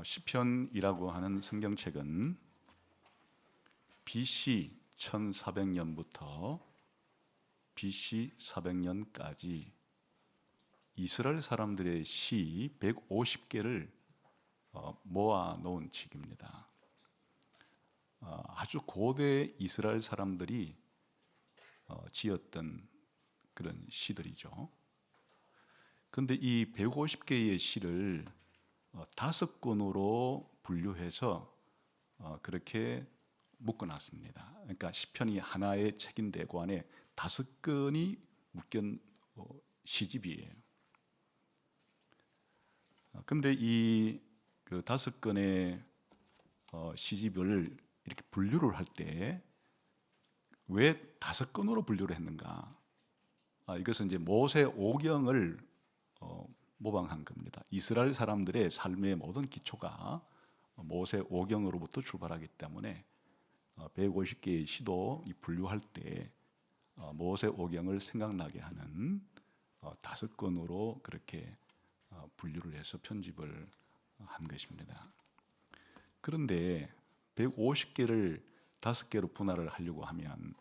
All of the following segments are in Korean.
시편이라고 하는 성경책은 BC 1400년부터 BC 400년까지 이스라엘 사람들의 시 150개를 모아 놓은 책입니다. 아주 고대 이스라엘 사람들이 지었던 그런 시들이죠. 그런데 이 150개의 시를 5권으로 분류해서 그렇게 묶어놨습니다. 그러니까 시편이 하나의 책인데 그 안에 5권이 묶인 시집이에요. 근데 이 5권의 시집을 이렇게 분류를 할 때 왜 5권으로 분류를 했는가? 이것은 이제 모세 오경을 모방한 겁니다. 이스라엘 사람들의 삶의 모든 기초가 모세 오경으로부터 출발하기 때문에 150개의 시도 분류할 때 모세 오경을 생각나게 하는 5권으로 그렇게 분류를 해서 편집을 한 것입니다. 그런데 150개를 5개로 분할을 하려고 하면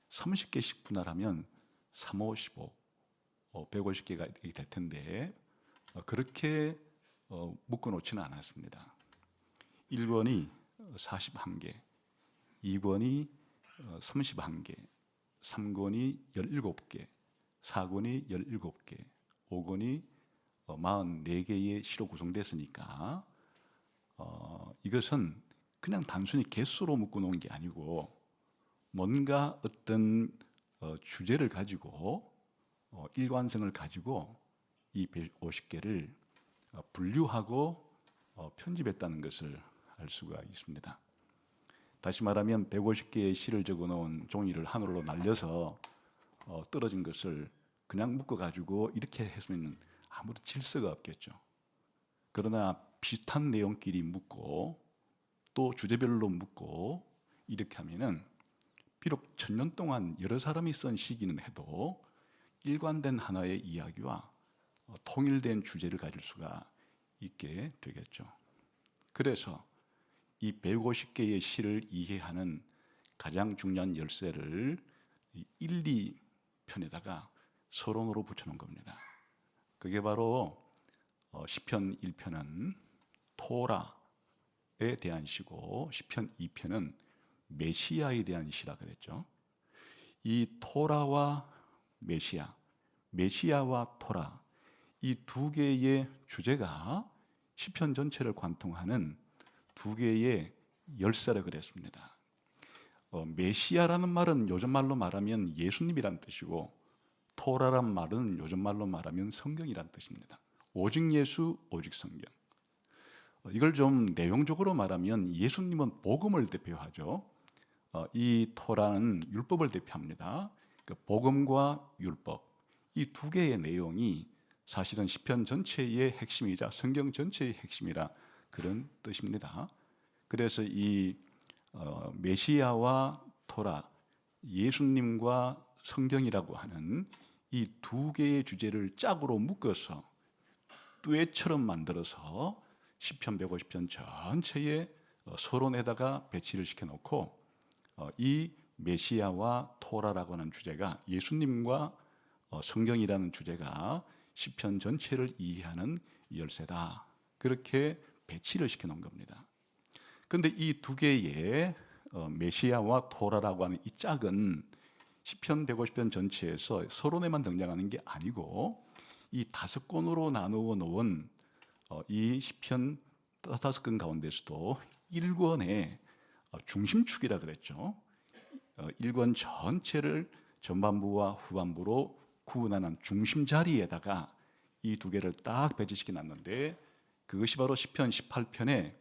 30개씩 분할하면 3, 5, 15, 150개가 될 텐데 그렇게 묶어놓지는 않았습니다. 1권이 41개, 2권이 31개, 3권이 17개, 4권이 17개, 5권이 44개의 시로 구성됐으니까 이것은 그냥 단순히 개수로 묶어놓은 게 아니고 뭔가 어떤 주제를 가지고 일관성을 가지고 이 150개를 분류하고 편집했다는 것을 알 수가 있습니다. 다시 말하면 150개의 시를 적어놓은 종이를 하늘로 날려서 떨어진 것을 그냥 묶어가지고 이렇게 했으면 아무런 질서가 없겠죠. 그러나 비슷한 내용끼리 묶고 또 주제별로 묶고 이렇게 하면은 비록 1000년 동안 여러 사람이 쓴 시기는 해도 일관된 하나의 이야기와 통일된 주제를 가질 수가 있게 되겠죠. 그래서 이 150개의 시를 이해하는 가장 중요한 열쇠를 1, 2편에다가 서론으로 붙여놓은 겁니다. 그게 바로 시편 1편은 토라에 대한 시고 시편 2편은 메시아에 대한 시라 그랬죠. 이 토라와 메시아, 메시아와 토라 이 두 개의 주제가 시편 전체를 관통하는 두 개의 열쇠라 그랬습니다. 메시아라는 말은 요즘 말로 말하면 예수님이란 뜻이고 토라란 말은 요즘 말로 말하면 성경이란 뜻입니다. 오직 예수, 오직 성경. 이걸 좀 내용적으로 말하면 예수님은 복음을 대표하죠. 이 토라는 율법을 대표합니다. 복음과 율법 이 두 개의 내용이 사실은 시편 전체의 핵심이자 성경 전체의 핵심이라 그런 뜻입니다. 그래서 이 메시아와 토라, 예수님과 성경이라고 하는 이 두 개의 주제를 짝으로 묶어서 듀엣처럼 만들어서 시편 150편 전체의 서론에다가 배치를 시켜놓고 이 메시아와 토라라고 하는 주제가 예수님과 성경이라는 주제가 시편 전체를 이해하는 열쇠다. 그렇게 배치를 시켜놓은 겁니다. 그런데 이 두 개의 메시아와 토라라고 하는 이 짝은 시편 150편 전체에서 서론에만 등장하는 게 아니고 이 5권으로 나누어 놓은 이 시편 5권 가운데서도 1권의 중심축이라 그랬죠. 1권 전체를 전반부와 후반부로 구분하는 중심 자리에다가 이 두 개를 딱 배치시켜 놨는데 그것이 바로 시편 18편의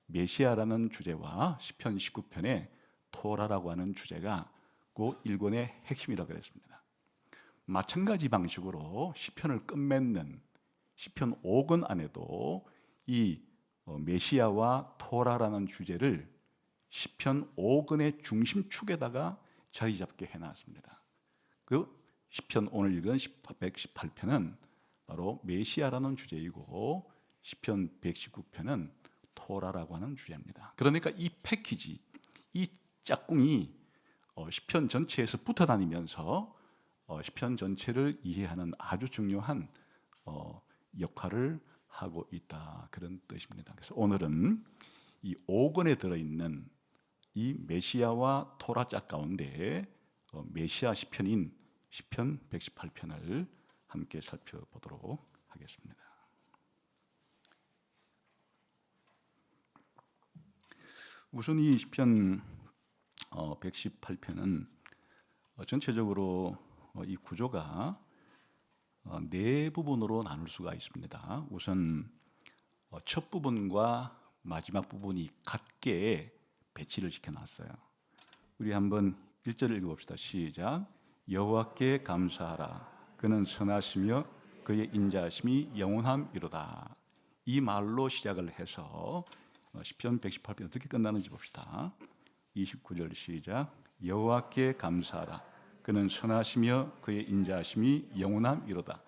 메시아라는 주제와 시편 19편의 토라라고 하는 주제가 그 1권의 핵심이라고 그랬습니다. 마찬가지 방식으로 시편을 끝맺는 시편 5권 안에도 이 메시아와 토라라는 주제를 시편 5권의 중심축에다가 자리 잡게 해놨습니다. 그 시편 오늘 읽은 118편은 바로 메시아라는 주제이고 시편 119편은 토라라고 하는 주제입니다. 그러니까 이 패키지, 이 짝꿍이 시편 전체에서 붙어 다니면서 시편 전체를 이해하는 아주 중요한 역할을 하고 있다, 그런 뜻입니다. 그래서 오늘은 이 5권에 들어있는 이 메시아와 토라 짝 가운데 메시아 시편인 시편 118편을 함께 살펴보도록 하겠습니다. 우선 이 시편 118편은 전체적으로 이 구조가 네 부분으로 나눌 수가 있습니다. 우선 첫 부분과 마지막 부분이 같게 배치를 시켜놨어요. 우리 한번 1절 읽어봅시다. 시작. 여호와께 감사하라. 그는 선하시며 그의 인자하심이 영원함이로다. 이 말로 시작을 해서 시편 118편 어떻게 끝나는지 봅시다. 29절 시작. 여호와께 감사하라. 그는 선하시며 그의 인자하심이 영원함이로다.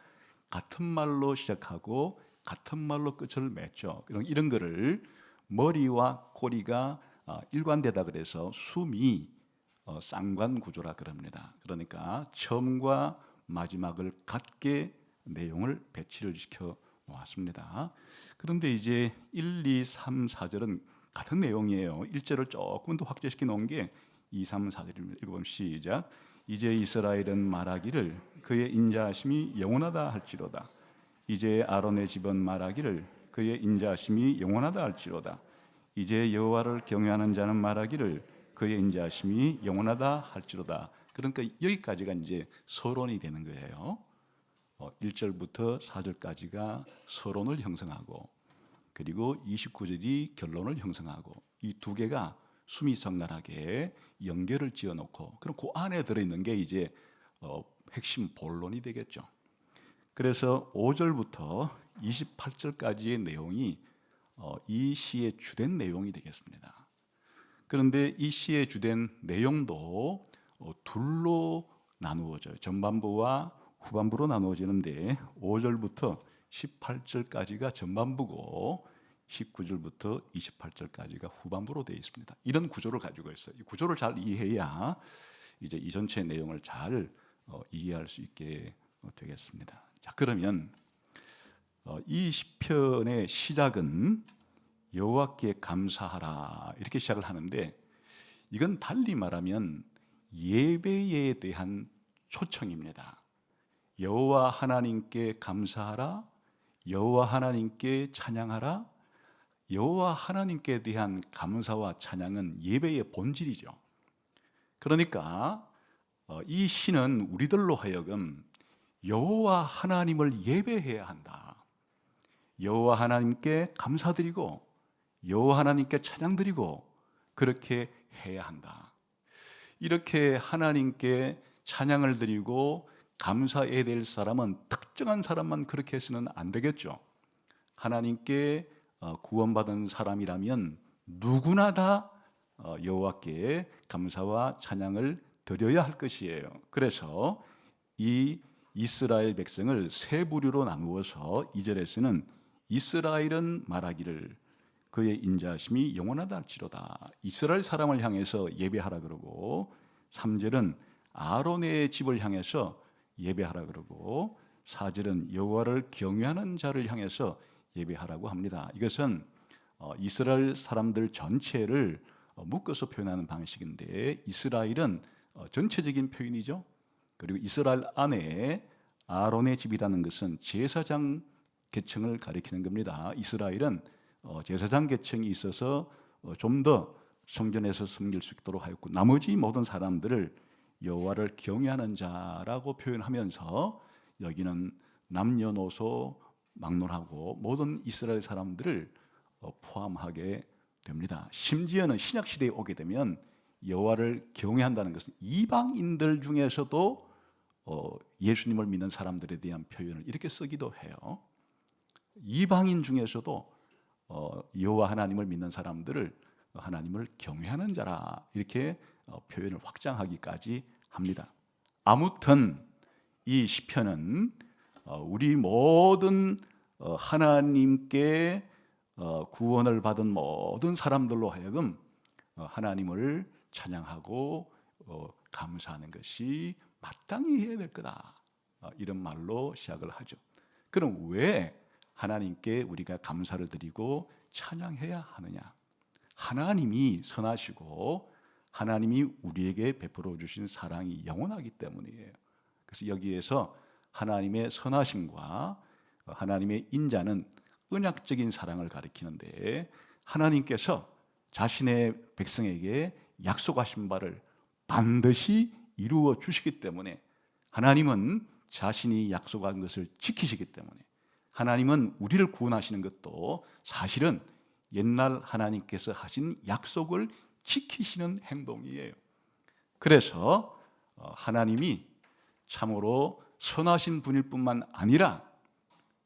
같은 말로 시작하고 같은 말로 끝을 맺죠. 이런 거를 머리와 꼬리가 일관되다 그래서 숨이 쌍관 구조라 그럽니다. 그러니까 처음과 마지막을 같게 내용을 배치를 시켜 놓았습니다. 그런데 이제 1, 2, 3, 4절은 같은 내용이에요. 1절을 조금 더 확대시켜 놓은 게 2, 3, 4절입니다. 읽어보면 시작. 이제 이스라엘은 말하기를 그의 인자하심이 영원하다 할지로다. 이제 아론의 집은 말하기를 그의 인자하심이 영원하다 할지로다. 이제 여호와를 경외하는 자는 말하기를 그의 인자하심이 영원하다 할지로다. 그러니까 여기까지가 이제 서론이 되는 거예요. 1절부터 4절까지가 서론을 형성하고, 그리고 29절이 결론을 형성하고, 이 두 개가 수미성날하게 연결을 지어놓고, 그럼 그 안에 들어있는 게 이제 핵심 본론이 되겠죠. 그래서 5절부터 28절까지의 내용이 이 시의 주된 내용이 되겠습니다. 그런데 이 시의 주된 내용도 둘로 나누어져요. 전반부와 후반부로 나누어지는데 5절부터 18절까지가 전반부고 19절부터 28절까지가 후반부로 되어 있습니다. 이런 구조를 가지고 있어요. 이 구조를 잘 이해해야 이제 이 전체 내용을 잘 이해할 수 있게 되겠습니다. 자, 그러면 이 시편의 시작은 여호와께 감사하라 이렇게 시작을 하는데, 이건 달리 말하면 예배에 대한 초청입니다. 여호와 하나님께 감사하라, 여호와 하나님께 찬양하라. 여호와 하나님께 대한 감사와 찬양은 예배의 본질이죠. 그러니까 이 시는 우리들로 하여금 여호와 하나님을 예배해야 한다. 여호와 하나님께 감사드리고 여호와 하나님께 찬양드리고 그렇게 해야 한다. 이렇게 하나님께 찬양을 드리고 감사해야 될 사람은 특정한 사람만 그렇게 해서는 안 되겠죠. 하나님께 구원받은 사람이라면 누구나 다 여호와께 감사와 찬양을 드려야 할 것이에요. 그래서 이 이스라엘 백성을 세 부류로 나누어서 2절에서는 이스라엘은 말하기를 그의 인자하심이 영원하다 할지로다. 이스라엘 사람을 향해서 예배하라 그러고, 3절은 아론의 집을 향해서 예배하라 그러고, 4절은 여호와를 경외하는 자를 향해서 예배하라고 합니다. 이것은 이스라엘 사람들 전체를 묶어서 표현하는 방식인데, 이스라엘은 전체적인 표현이죠. 그리고 이스라엘 안에 아론의 집이라는 것은 제사장 계층을 가리키는 겁니다. 이스라엘은 제사장 계층이 있어서 좀 더 성전에서 섬길 수 있도록 하였고, 나머지 모든 사람들을 여호와를 경외하는 자라고 표현하면서 여기는 남녀노소 막론하고 모든 이스라엘 사람들을 포함하게 됩니다. 심지어는 신약 시대에 오게 되면 여호와를 경외한다는 것은 이방인들 중에서도 예수님을 믿는 사람들에 대한 표현을 이렇게 쓰기도 해요. 이방인 중에서도 여호와 하나님을 믿는 사람들을 하나님을 경외하는 자라 이렇게 표현을 확장하기까지 합니다. 아무튼 이 시편은 우리 모든 하나님께 구원을 받은 모든 사람들로 하여금 하나님을 찬양하고 감사하는 것이 마땅히 해야 될 거다. 이런 말로 시작을 하죠. 그럼 왜 하나님께 우리가 감사를 드리고 찬양해야 하느냐? 하나님이 선하시고 하나님이 우리에게 베풀어 주신 사랑이 영원하기 때문이에요. 그래서 여기에서 하나님의 선하심과 하나님의 인자는 언약적인 사랑을 가리키는데, 하나님께서 자신의 백성에게 약속하신 바를 반드시 이루어 주시기 때문에, 하나님은 자신이 약속한 것을 지키시기 때문에, 하나님은 우리를 구원하시는 것도 사실은 옛날 하나님께서 하신 약속을 지키시는 행동이에요. 그래서 하나님이 참으로 선하신 분일 뿐만 아니라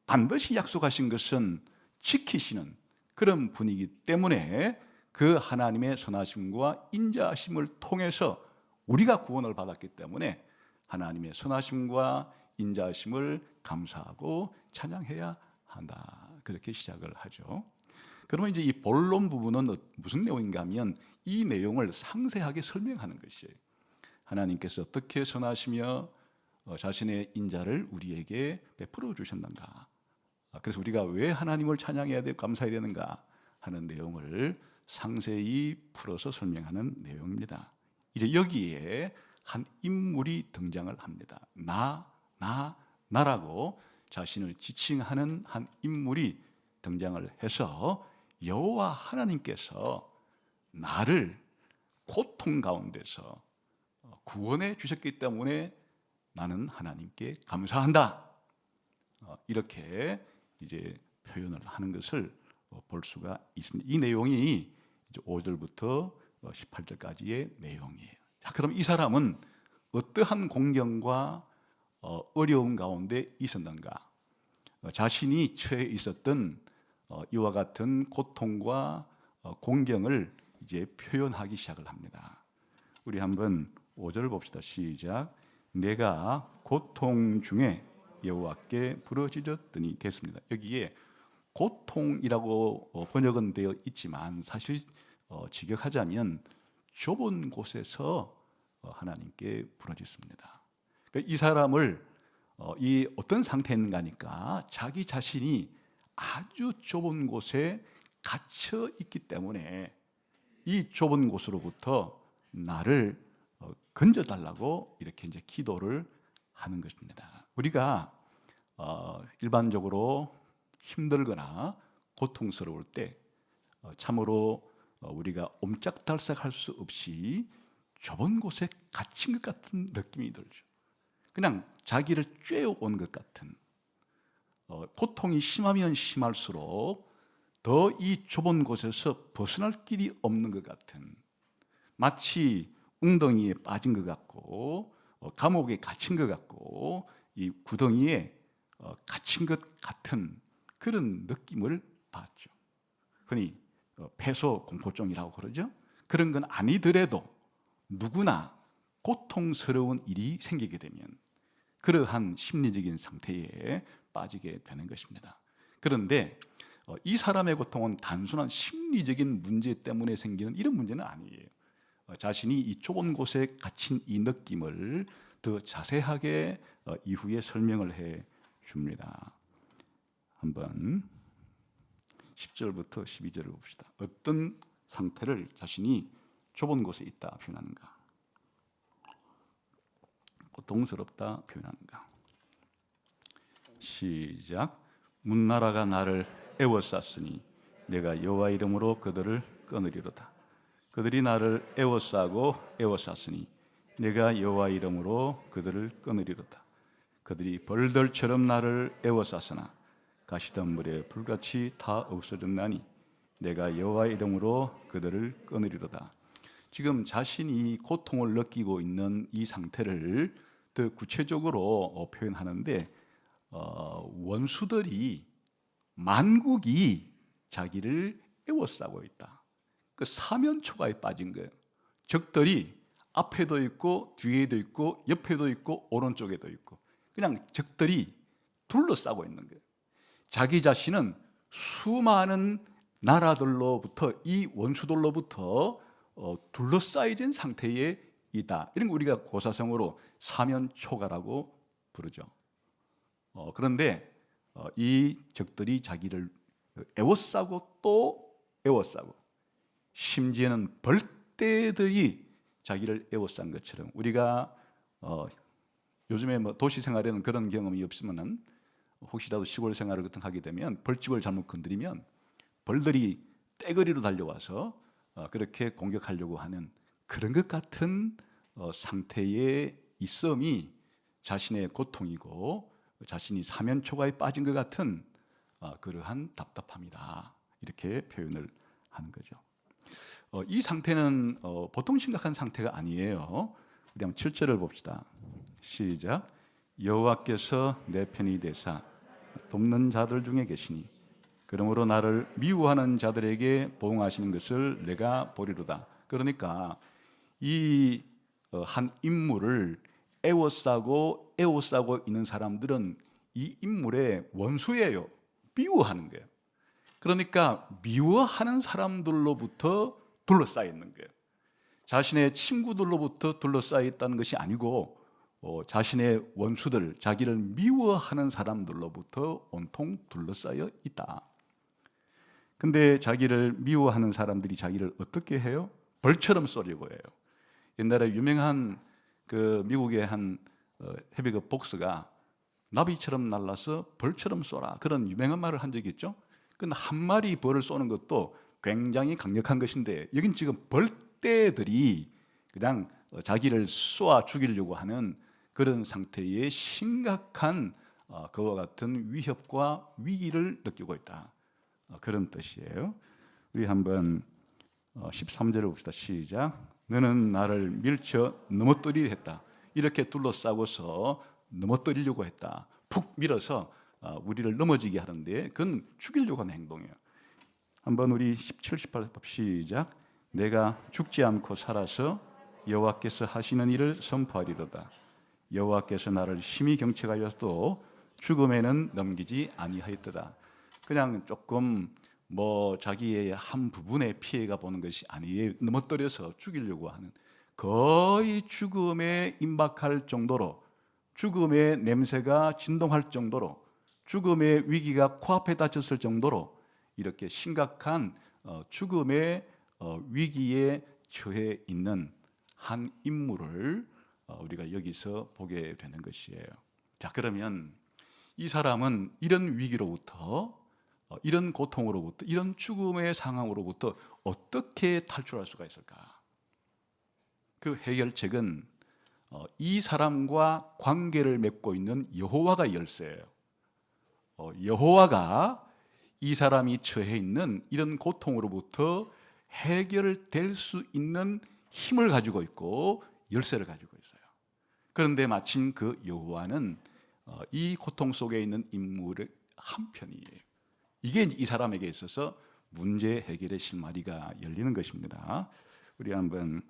반드시 약속하신 것은 지키시는 그런 분이기 때문에, 그 하나님의 선하심과 인자하심을 통해서 우리가 구원을 받았기 때문에 하나님의 선하심과 인자하심을 감사하고 찬양해야 한다. 그렇게 시작을 하죠. 그러면 이제 이 본론 부분은 무슨 내용인가 하면 이 내용을 상세하게 설명하는 것이에요. 하나님께서 어떻게 선하시며 자신의 인자를 우리에게 베풀어 주셨는가, 그래서 우리가 왜 하나님을 찬양해야 되고 감사해야 되는가 하는 내용을 상세히 풀어서 설명하는 내용입니다. 이제 여기에 한 인물이 등장을 합니다. 나라고 자신을 지칭하는 한 인물이 등장을 해서 여호와 하나님께서 나를 고통 가운데서 구원해 주셨기 때문에 나는 하나님께 감사한다. 이렇게 이제 표현을 하는 것을 볼 수가 있습니다. 이 내용이 이제 5절부터 18절까지의 내용이에요. 자, 그럼 이 사람은 어떠한 공경과 어려움 가운데 있었는가? 자신이 처해 있었던 이와 같은 고통과 공경을 이제 표현하기 시작을 합니다. 우리 한번 5절을 봅시다. 시작. 내가 고통 중에 여호와께 부르짖었더니 됐습니다. 여기에 고통이라고 번역은 되어 있지만 사실 직역하자면 좁은 곳에서 하나님께 부르짖습니다. 그러니까 이 사람을 이 어떤 상태에 있는가 하니까 자기 자신이 아주 좁은 곳에 갇혀 있기 때문에 이 좁은 곳으로부터 나를 건져달라고 이렇게 이제 기도를 하는 것입니다. 우리가 일반적으로 힘들거나 고통스러울 때 참으로 우리가 옴짝달싹할 수 없이 좁은 곳에 갇힌 것 같은 느낌이 들죠. 그냥 자기를 쬐어온 것 같은, 고통이 심하면 심할수록 더 이 좁은 곳에서 벗어날 길이 없는 것 같은, 마치 웅덩이에 빠진 것 같고 감옥에 갇힌 것 같고 이 구덩이에 갇힌 것 같은 그런 느낌을 받죠. 흔히 폐소 공포증이라고 그러죠. 그런 건 아니더라도 누구나 고통스러운 일이 생기게 되면 그러한 심리적인 상태에 빠지게 되는 것입니다. 그런데 이 사람의 고통은 단순한 심리적인 문제 때문에 생기는 이런 문제는 아니에요. 자신이 이 좁은 곳에 갇힌 이 느낌을 더 자세하게 이후에 설명을 해 줍니다. 한번 10절부터 12절을 봅시다. 어떤 상태를 자신이 좁은 곳에 있다 표현하는가, 고통스럽다 표현하는가. 시작. 문나라가 나를 애워쌌으니 내가 여호와 이름으로 그들을 끊으리로다. 그들이 나를 애워싸고 애워쌌으니 내가 여호와 이름으로 그들을 끊으리로다. 그들이 벌들처럼 나를 애워쌌으나 가시덤불에 불같이 다 없어졌나니 내가 여호와 이름으로 그들을 끊으리로다. 지금 자신이 고통을 느끼고 있는 이 상태를 더 구체적으로 표현하는데, 원수들이, 만국이 자기를 애워싸고 있다. 그 사면초가에 빠진 거예요. 적들이 앞에도 있고 뒤에도 있고 옆에도 있고 오른쪽에도 있고 그냥 적들이 둘러싸고 있는 거예요. 자기 자신은 수많은 나라들로부터, 이 원수들로부터 둘러싸여진 상태에 있다. 이런 거 우리가 고사성어로 사면초가라고 부르죠. 그런데 이 적들이 자기를 애워싸고 또 애워싸고, 심지어는 벌떼들이 자기를 애워싼 것처럼, 우리가 요즘에 뭐 도시 생활에는 그런 경험이 없으면은 혹시라도 시골 생활을 같은 하게 되면 벌집을 잘못 건드리면 벌들이 떼거리로 달려와서 그렇게 공격하려고 하는 그런 것 같은 상태에 있음이 자신의 고통이고 자신이 사면초가에 빠진 것 같은 그러한 답답함이다, 이렇게 표현을 하는 거죠. 이 상태는 보통 심각한 상태가 아니에요. 우리 한번 7절을 봅시다. 시작. 여호와께서 내 편이 되사 돕는 자들 중에 계시니 그러므로 나를 미워하는 자들에게 보응하시는 것을 내가 보리로다. 그러니까 이 한 인물을 애워싸고 있는 사람들은 이 인물의 원수예요. 미워하는 거예요. 그러니까 미워하는 사람들로부터 둘러싸여 있는 거예요. 자신의 친구들로부터 둘러싸여 있다는 것이 아니고 자신의 원수들, 자기를 미워하는 사람들로부터 온통 둘러싸여 있다. 근데 자기를 미워하는 사람들이 자기를 어떻게 해요? 벌처럼 쏘려고 해요. 옛날에 유명한 그 미국의 한 헤비급 복서가 나비처럼 날라서 벌처럼 쏘라, 그런 유명한 말을 한 적이 있죠. 근데 한 마리 벌을 쏘는 것도 굉장히 강력한 것인데, 여긴 지금 벌떼들이 그냥 자기를 쏘아 죽이려고 하는 그런 상태의 심각한 그와 같은 위협과 위기를 느끼고 있다, 그런 뜻이에요. 우리 한번 13절을 봅시다. 시작. 너는 나를 밀쳐 넘어뜨리려 했다. 이렇게 둘러싸고서 넘어뜨리려고 했다. 푹 밀어서 우리를 넘어지게 하는데 그건 죽이려고 하는 행동이에요. 한번 우리 17, 18 시작. 내가 죽지 않고 살아서 여호와께서 하시는 일을 선포하리로다. 여호와께서 나를 심히 경책하여도 죽음에는 넘기지 아니하였도다. 그냥 조금 뭐 자기의 한 부분에 피해가 보는 것이 아니에요. 넘어뜨려서 죽이려고 하는, 거의 죽음에 임박할 정도로, 죽음의 냄새가 진동할 정도로, 죽음의 위기가 코앞에 닥쳤을 정도로 이렇게 심각한 죽음의 위기에 처해 있는 한 인물을 우리가 여기서 보게 되는 것이에요. 자, 그러면 이 사람은 이런 위기로부터, 이런 고통으로부터, 이런 죽음의 상황으로부터 어떻게 탈출할 수가 있을까? 그 해결책은 이 사람과 관계를 맺고 있는 여호와가 열쇠예요. 여호와가 이 사람이 처해 있는 이런 고통으로부터 해결될 수 있는 힘을 가지고 있고 열쇠를 가지고 있어요. 그런데 마침 그 여호와는 이 고통 속에 있는 인물의 한편이에요. 이게 이 사람에게 있어서 문제 해결의 실마리가 열리는 것입니다. 우리 한번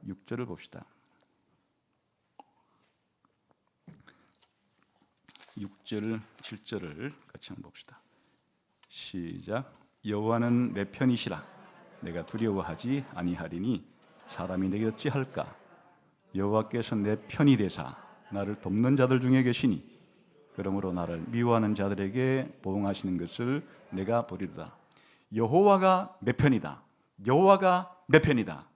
6절을 봅시다. 6절, 7절을 같이 한번 봅시다. 시작. 여호와는 내 편이시라. 내가 두려워하지 아니하리니 사람이 내게 어찌할까? 여호와께서 내 편이 되사 나를 돕는 자들 중에 계시니 그러므로 나를 미워하는 자들에게 보응하시는 것을 내가 보리로다. 여호와가 내 편이다. 여호와가 내 편이다.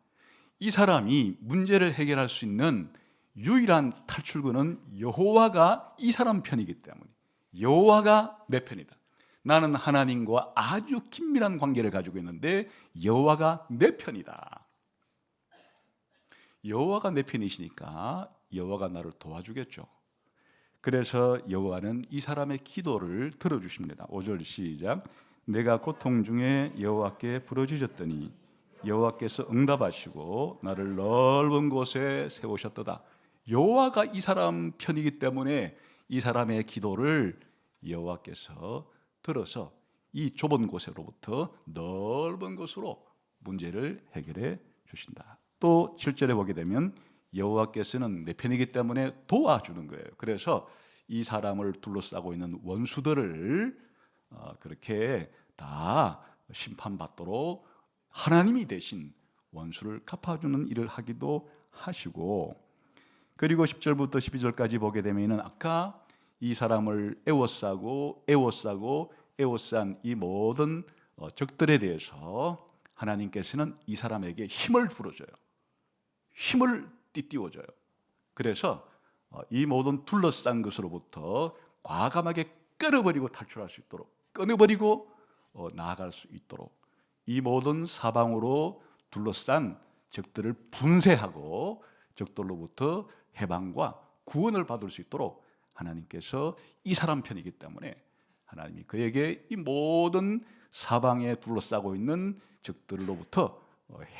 이 사람이 문제를 해결할 수 있는 유일한 탈출구는 여호와가 이 사람 편이기 때문에, 여호와가 내 편이다. 나는 하나님과 아주 긴밀한 관계를 가지고 있는데 여호와가 내 편이다. 여호와가 내 편이시니까 여호와가 나를 도와주겠죠. 그래서 여호와는 이 사람의 기도를 들어주십니다. 5절 시작. 내가 고통 중에 여호와께 부르짖었더니 여호와께서 응답하시고 나를 넓은 곳에 세우셨도다. 여호와가 이 사람 편이기 때문에 이 사람의 기도를 여호와께서 들어서 이 좁은 곳으로부터 넓은 곳으로 문제를 해결해 주신다. 또 7절에 보게 되면 여호와께서는 내 편이기 때문에 도와주는 거예요. 그래서 이 사람을 둘러싸고 있는 원수들을 그렇게 다 심판받도록 하나님이 대신 원수를 갚아주는 일을 하기도 하시고, 그리고 10절부터 12절까지 보게 되면 아까 이 사람을 에워싸고 에워싼 이 모든 적들에 대해서 하나님께서는 이 사람에게 힘을 불어줘요. 힘을 띠띠워줘요. 그래서 이 모든 둘러싼 것으로부터 과감하게 끊어버리고 탈출할 수 있도록, 끊어버리고 나아갈 수 있도록 이 모든 사방으로 둘러싼 적들을 분쇄하고 적들로부터 해방과 구원을 받을 수 있도록 하나님께서 이 사람 편이기 때문에 하나님이 그에게 이 모든 사방에 둘러싸고 있는 적들로부터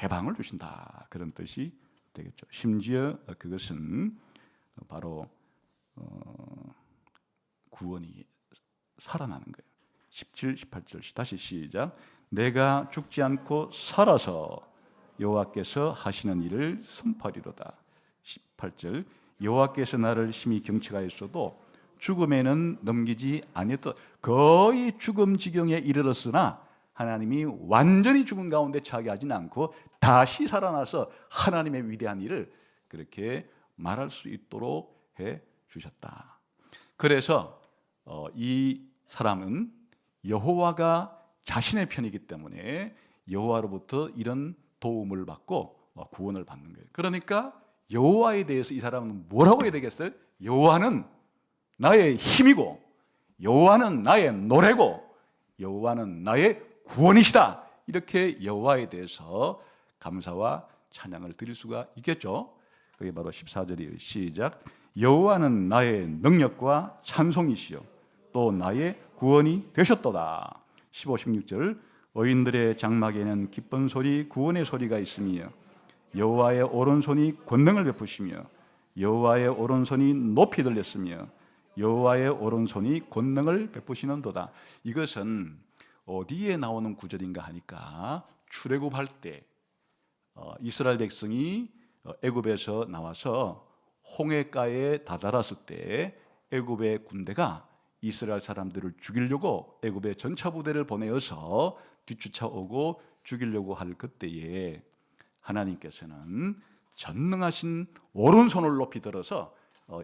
해방을 주신다, 그런 뜻이 되겠죠. 심지어 그것은 바로 구원이 살아나는 거예요. 17, 18절 다시 시작. 내가 죽지 않고 살아서 여호와께서 하시는 일을 선포하리로다. 18절 여호와께서 나를 심히 경책하였어도 죽음에는 넘기지 아니었다. 거의 죽음 지경에 이르렀으나 하나님이 완전히 죽음 가운데 처하게 하진 않고 다시 살아나서 하나님의 위대한 일을 그렇게 말할 수 있도록 해 주셨다. 그래서 이 사람은 여호와가 자신의 편이기 때문에 여호와로부터 이런 도움을 받고 구원을 받는 거예요. 그러니까 여호와에 대해서 이 사람은 뭐라고 해야 되겠어요? 여호와는 나의 힘이고 여호와는 나의 노래고 여호와는 나의 구원이시다. 이렇게 여호와에 대해서 감사와 찬양을 드릴 수가 있겠죠. 그게 바로 14절이에요. 시작. 여호와는 나의 능력과 찬송이시요 또 나의 구원이 되셨도다. 15, 16절 의인들의 장막에는 기쁜 소리 구원의 소리가 있으며 여호와의 오른손이 권능을 베푸시며 여호와의 오른손이 높이 들렸으며 여호와의 오른손이 권능을 베푸시는도다. 이것은 어디에 나오는 구절인가 하니까 출애굽할 때 이스라엘 백성이 애굽에서 나와서 홍해가에 다다랐을 때 애굽의 군대가 이스라엘 사람들을 죽이려고 애굽의 전차 부대를 보내어서 뒤쫓아오고 죽이려고 할 그때에 하나님께서는 전능하신 오른손을 높이 들어서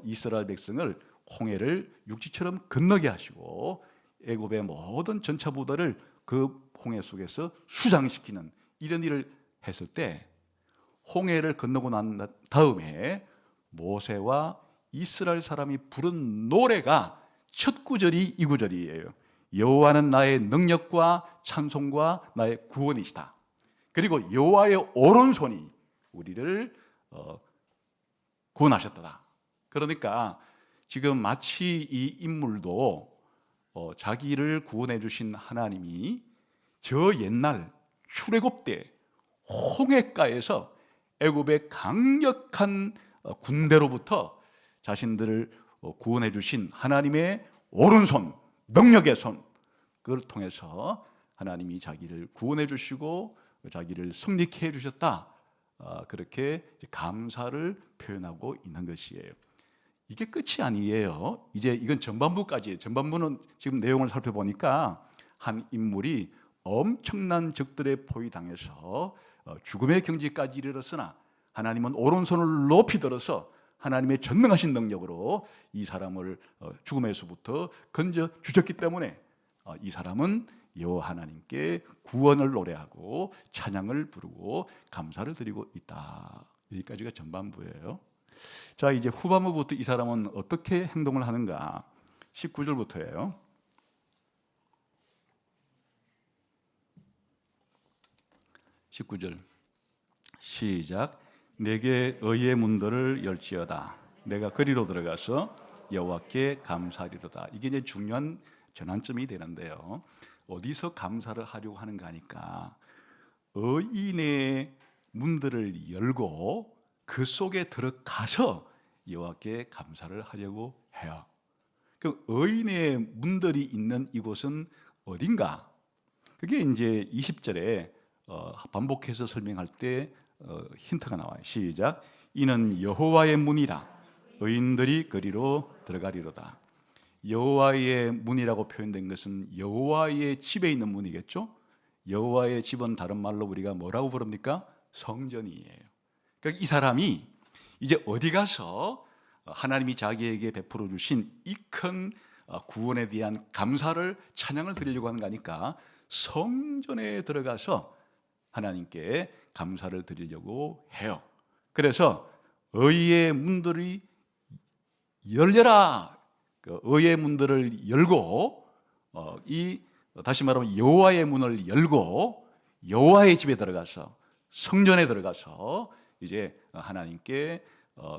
이스라엘 백성을 홍해를 육지처럼 건너게 하시고 애굽의 모든 전차 부대를 그 홍해 속에서 수장시키는 이런 일을 했을 때 홍해를 건너고 난 다음에 모세와 이스라엘 사람이 부른 노래가 첫 구절이 이 구절이에요. 여호와는 나의 능력과 찬송과 나의 구원이시다. 그리고 여호와의 오른손이 우리를 구원하셨다. 그러니까 지금 마치 이 인물도 자기를 구원해 주신 하나님이 저 옛날 출애굽 때 홍해가에서 애굽의 강력한 군대로부터 자신들을 구원해 주신 하나님의 오른손, 능력의 손, 그걸 통해서 하나님이 자기를 구원해 주시고 자기를 승리케 해 주셨다. 그렇게 감사를 표현하고 있는 것이에요. 이게 끝이 아니에요. 이제 이건 전반부까지예요. 전반부는 지금 내용을 살펴보니까 한 인물이 엄청난 적들의 포위당해서 죽음의 경지까지 이르렀으나 하나님은 오른손을 높이 들어서 하나님의 전능하신 능력으로 이 사람을 죽음에서부터 건져 주셨기 때문에 이 사람은 여호와 하나님께 구원을 노래하고 찬양을 부르고 감사를 드리고 있다. 여기까지가 전반부예요. 자, 이제 후반부부터 이 사람은 어떻게 행동을 하는가? 19절부터예요. 19절 시작. 내게 의의 문들을 열지어다. 내가 그리로 들어가서 여호와께 감사하리로다. 이게 이제 중요한 전환점이 되는데요. 어디서 감사를 하려고 하는가 하니까 의인의 문들을 열고 그 속에 들어가서 여호와께 감사를 하려고 해요. 그 의인의 문들이 있는 이곳은 어딘가? 그게 이제 20절에 반복해서 설명할 때 힌트가 나와요. 시작. 이는 여호와의 문이라 의인들이 그리로 들어가리로다. 여호와의 문이라고 표현된 것은 여호와의 집에 있는 문이겠죠. 여호와의 집은 다른 말로 우리가 뭐라고 부릅니까? 성전이에요. 그러니까 이 사람이 이제 어디 가서 하나님이 자기에게 베풀어 주신 이 큰 구원에 대한 감사를, 찬양을 드리려고 하는 거니까 성전에 들어가서 하나님께 감사를 드리려고 해요. 그래서 의의 문들이 열려라. 의의 문들을 열고 다시 말하면 여호와의 문을 열고 여호와의 집에 들어가서, 성전에 들어가서 이제 하나님께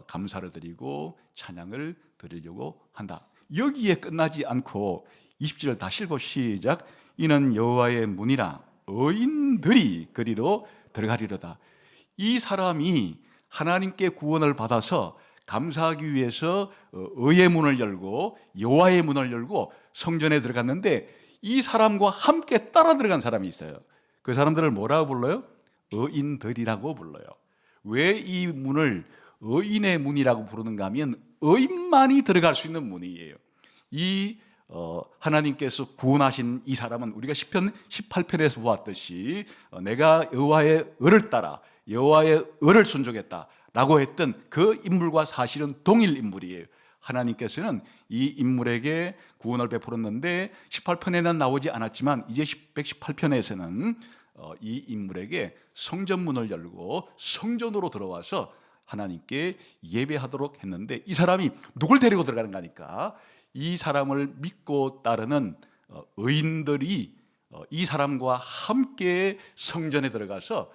감사를 드리고 찬양을 드리려고 한다. 여기에 끝나지 않고 20절 다시 읽고 시작. 이는 여호와의 문이라 의인들이 그리로 들어가리로다. 이 사람이 하나님께 구원을 받아서 감사하기 위해서 의의 문을 열고 여호와의 문을 열고 성전에 들어갔는데, 이 사람과 함께 따라 들어간 사람이 있어요. 그 사람들을 뭐라고 불러요? 의인들이라고 불러요. 왜 이 문을 의인의 문이라고 부르는가 하면 의인만이 들어갈 수 있는 문이에요. 이 하나님께서 구원하신 이 사람은 우리가 시편 18편에서 보았듯이 내가 여호와의 의를 따라 여호와의 의를 순종했다라고 했던 그 인물과 사실은 동일 인물이에요. 하나님께서는 이 인물에게 구원을 베풀었는데 18편에는 나오지 않았지만 이제 118편에서는 이 인물에게 성전문을 열고 성전으로 들어와서 하나님께 예배하도록 했는데, 이 사람이 누굴 데리고 들어가는 거니까 이 사람을 믿고 따르는 의인들이 이 사람과 함께 성전에 들어가서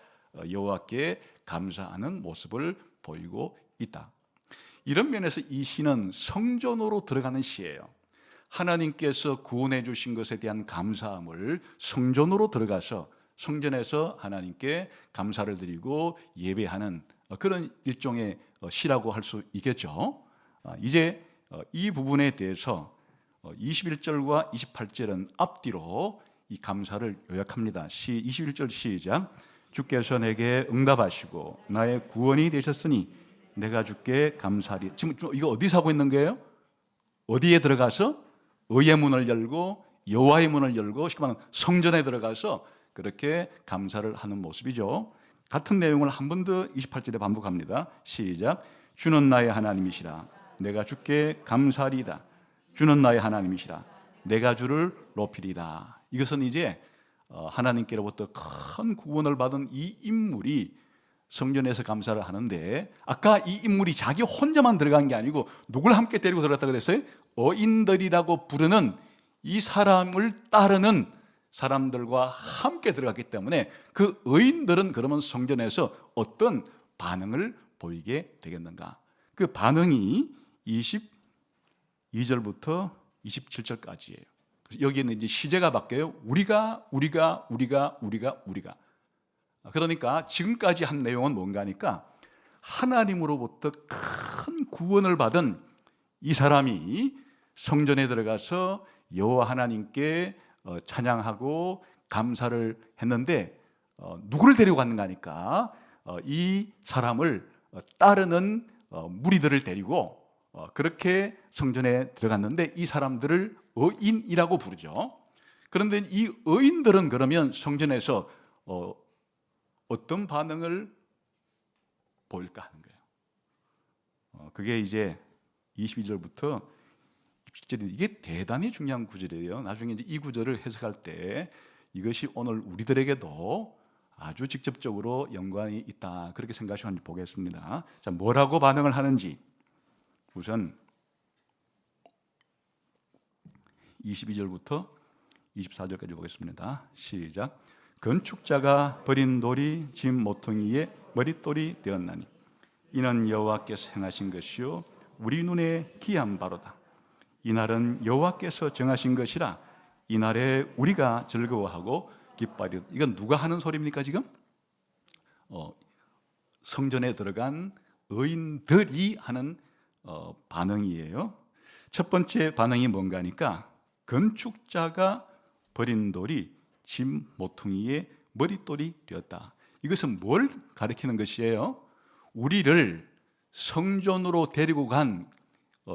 여호와께 감사하는 모습을 보이고 있다. 이런 면에서 이 시는 성전으로 들어가는 시예요. 하나님께서 구원해 주신 것에 대한 감사함을 성전으로 들어가서 성전에서 하나님께 감사를 드리고 예배하는 그런 일종의 시라고 할 수 있겠죠. 이제 이 부분에 대해서 21절과 28절은 앞뒤로 이 감사를 요약합니다. 21절 시작. 주께서 내게 응답하시고 나의 구원이 되셨으니 내가 주께 감사하리. 지금 이거 어디서 하고 있는 거예요? 어디에 들어가서? 의의 문을 열고 여호와의 문을 열고, 쉽게 말하면 성전에 들어가서 그렇게 감사를 하는 모습이죠. 같은 내용을 한 번 더 28절에 반복합니다. 시작. 주는 나의 하나님이시라 내가 주께 감사하리이다. 주는 나의 하나님이시라 내가 주를 높이리이다. 이것은 이제 하나님께로부터 큰 구원을 받은 이 인물이 성전에서 감사를 하는데, 아까 이 인물이 자기 혼자만 들어간 게 아니고 누굴 함께 데리고 들어갔다고 그랬어요? 어인들이라고 부르는 이 사람을 따르는 사람들과 함께 들어갔기 때문에 그 의인들은 그러면 성전에서 어떤 반응을 보이게 되겠는가? 그 반응이 22절부터 27절까지예요. 여기에는 이제 시제가 바뀌어요. 우리가. 그러니까 지금까지 한 내용은 뭔가 하니까, 하나님으로부터 큰 구원을 받은 이 사람이 성전에 들어가서 여호와 하나님께 찬양하고 감사를 했는데, 누구를 데리고 갔는가 하니까 이 사람을 따르는 무리들을 데리고 그렇게 성전에 들어갔는데, 이 사람들을 의인이라고 부르죠. 그런데 이 의인들은 그러면 성전에서 어떤 반응을 보일까 하는 거예요. 그게 이제 22절부터 27절, 이게 대단히 중요한 구절이에요. 나중에 이제 이 구절을 해석할 때 이것이 오늘 우리들에게도 아주 직접적으로 연관이 있다, 그렇게 생각하시면 보겠습니다. 자, 뭐라고 반응을 하는지 우선 22절부터 24절까지 보겠습니다. 시작. 건축자가 버린 돌이 집 모퉁이의 머릿돌이 되었나니 이는 여호와께서 행하신 것이요 우리 눈에 기이한 바로다. 이날은 여호와께서 정하신 것이라 이날에 우리가 즐거워하고 기뻐하리로다. 이건 누가 하는 소리입니까 지금? 성전에 들어간 의인들이 하는 반응이에요. 첫 번째 반응이 뭔가 하니까, 건축자가 버린 돌이 집 모퉁이의 머릿돌이 되었다. 이것은 뭘 가리키는 것이에요? 우리를 성전으로 데리고 간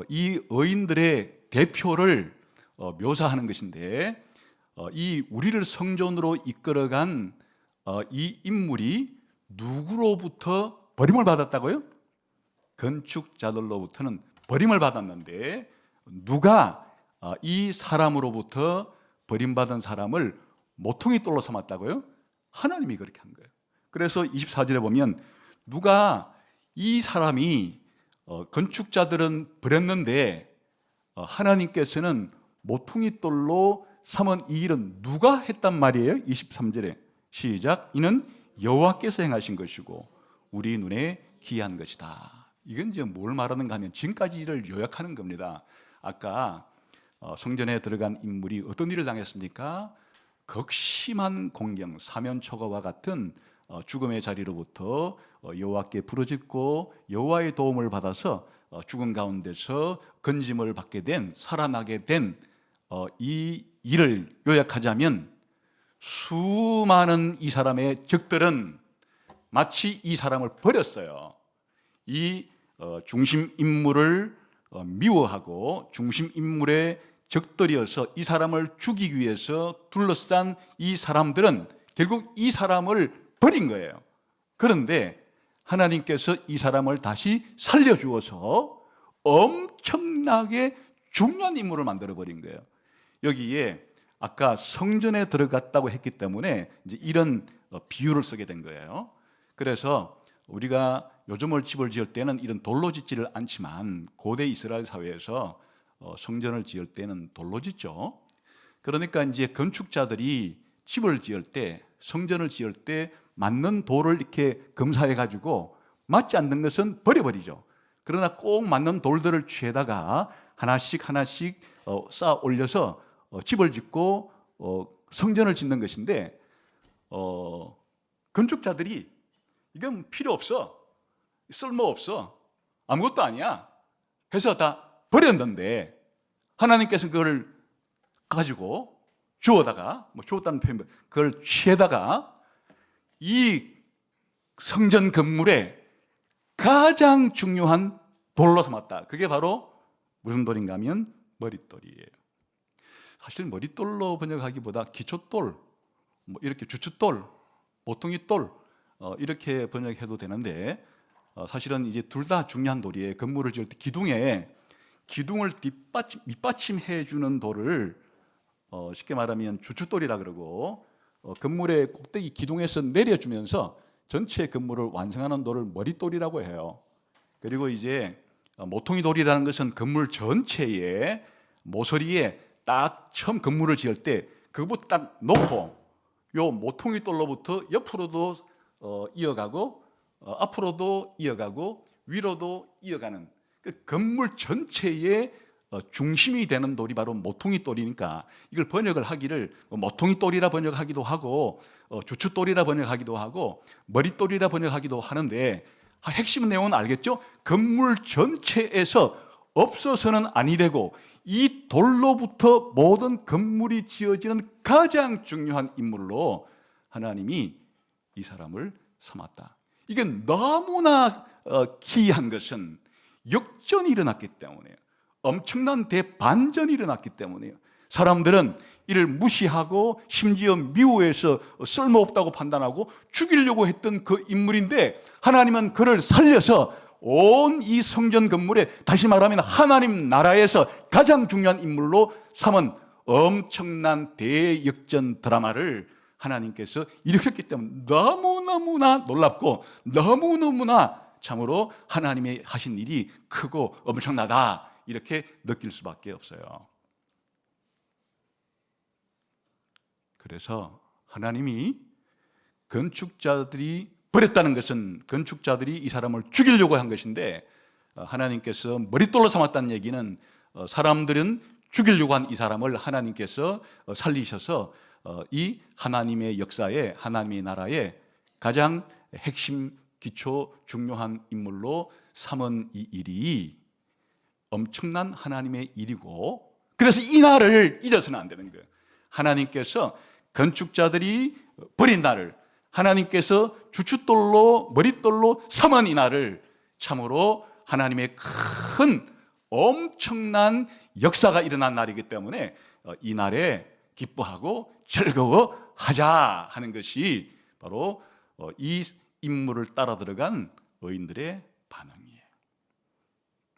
이 의인들의 대표를 묘사하는 것인데, 이 우리를 성전으로 이끌어간 이 인물이 누구로부터 버림을 받았다고요? 건축자들로부터는 버림을 받았는데 누가 이 사람으로부터 버림받은 사람을 모퉁이 돌로 삼았다고요? 하나님이 그렇게 한 거예요. 그래서 24절에 보면 누가 이 사람이 건축자들은 버렸는데 하나님께서는 모퉁이 돌로 삼은 이 일은 누가 했단 말이에요? 23절에 시작. 이는 여호와께서 행하신 것이고 우리 눈에 기이한 것이다. 이건 지금 뭘 말하는가 하면 지금까지 일을 요약하는 겁니다. 아까 성전에 들어간 인물이 어떤 일을 당했습니까? 극심한 공경, 사면초가와 같은 죽음의 자리로부터 여호와께 부르짖고 여호와의 도움을 받아서 죽음 가운데서 건짐을 받게 된, 살아나게 된 이 일을 요약하자면 수많은 이 사람의 적들은 마치 이 사람을 버렸어요. 이 중심 인물을 미워하고 중심 인물의 적들이어서 이 사람을 죽이기 위해서 둘러싼 이 사람들은 결국 이 사람을 버린 거예요. 그런데 하나님께서 이 사람을 다시 살려주어서 엄청나게 중요한 인물을 만들어 버린 거예요. 여기에 아까 성전에 들어갔다고 했기 때문에 이제 이런 비유를 쓰게 된 거예요. 그래서 우리가 요즘을 집을 지을 때는 이런 돌로 짓지를 않지만 고대 이스라엘 사회에서 성전을 지을 때는 돌로 짓죠. 그러니까 이제 건축자들이 집을 지을 때, 성전을 지을 때 맞는 돌을 이렇게 검사해 가지고 맞지 않는 것은 버려버리죠. 그러나 꼭 맞는 돌들을 취해다가 하나씩 쌓아 올려서 집을 짓고 성전을 짓는 것인데 건축자들이 이건 필요 없어, 쓸모없어, 아무것도 아니야 해서 다 버렸는데 하나님께서는 그걸 가지고 주워다가, 주웠다는 표현, 그걸 취해다가 이 성전 건물에 가장 중요한 돌로 삼았다. 그게 바로 무슨 돌인가 하면 머릿돌이에요. 사실 머릿돌로 번역하기보다 기초돌, 이렇게 주춧돌, 모퉁이돌 이렇게 번역해도 되는데 사실은 이제 둘 다 중요한 돌이에요. 건물을 지을 때 기둥을 밑받침해 주는 돌을 쉽게 말하면 주춧돌이라 그러고 건물의 꼭대기 기둥에서 내려주면서 전체 건물을 완성하는 돌을 머릿돌이라고 해요. 그리고 이제 모퉁이 돌이라는 것은 건물 전체에 모서리에 딱 처음 건물을 지을 때 그것부터 딱 놓고 요 모퉁이 돌로부터 옆으로도 이어가고 앞으로도 이어가고 위로도 이어가는 그 건물 전체의 중심이 되는 돌이 바로 모퉁이 돌이니까 이걸 번역을 하기를 모퉁이 돌이라 번역하기도 하고 주춧돌이라 번역하기도 하고 머릿돌이라 번역하기도 하는데 핵심 내용은 알겠죠? 건물 전체에서 없어서는 아니되고 이 돌로부터 모든 건물이 지어지는 가장 중요한 인물로 하나님이 이 사람을 삼았다. 이게 너무나 기이한 것은 역전이 일어났기 때문에요. 엄청난 대반전이 일어났기 때문에요. 사람들은 이를 무시하고 심지어 미워해서 쓸모없다고 판단하고 죽이려고 했던 그 인물인데 하나님은 그를 살려서 온 이 성전 건물에 다시 말하면 하나님 나라에서 가장 중요한 인물로 삼은 엄청난 대역전 드라마를 하나님께서 일으켰기 때문에 너무너무나 놀랍고 너무너무나 참으로 하나님이 하신 일이 크고 엄청나다 이렇게 느낄 수밖에 없어요. 그래서 하나님이 건축자들이 버렸다는 것은 건축자들이 이 사람을 죽이려고 한 것인데 하나님께서 머릿돌로 삼았다는 얘기는 사람들은 죽이려고 한 이 사람을 하나님께서 살리셔서 이 하나님의 역사에 하나님의 나라에 가장 핵심 기초 중요한 인물로 삼은 이 일이 엄청난 하나님의 일이고 그래서 이 날을 잊어서는 안 되는 거예요. 하나님께서 건축자들이 버린 날을 하나님께서 주춧돌로 머릿돌로 삼은 이 날을 참으로 하나님의 큰 엄청난 역사가 일어난 날이기 때문에 이 날에 기뻐하고 즐거워하자 하는 것이 바로 이 인물을 따라 들어간 의인들의 반응이에요.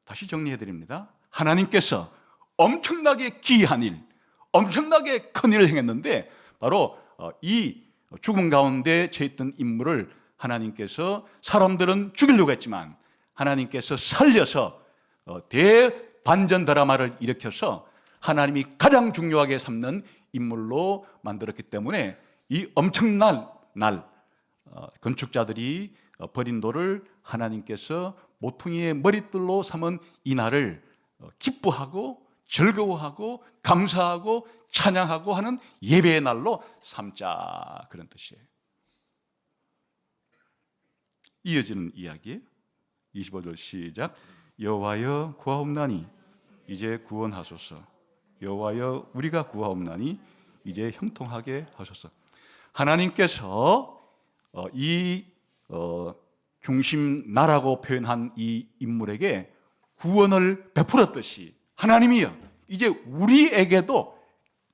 다시 정리해 드립니다. 하나님께서 엄청나게 기이한 일, 엄청나게 큰 일을 행했는데 바로 이 죽음 가운데 처해 있던 인물을 하나님께서, 사람들은 죽이려고 했지만 하나님께서 살려서 대반전 드라마를 일으켜서 하나님이 가장 중요하게 삼는 인물로 만들었기 때문에 이 엄청난 날, 건축자들이 버린 돌을 하나님께서 모퉁이의 머릿돌로 삼은 이 날을 기뻐하고 즐거워하고 감사하고 찬양하고 하는 예배의 날로 삼자, 그런 뜻이에요. 이어지는 이야기 25절 시작. 여호와여 구하옵나니 이제 구원하소서. 여호와여 우리가 구하옵나니 이제 형통하게 하소서. 하나님께서 이 중심 나라고 표현한 이 인물에게 구원을 베풀었듯이 하나님이여 이제 우리에게도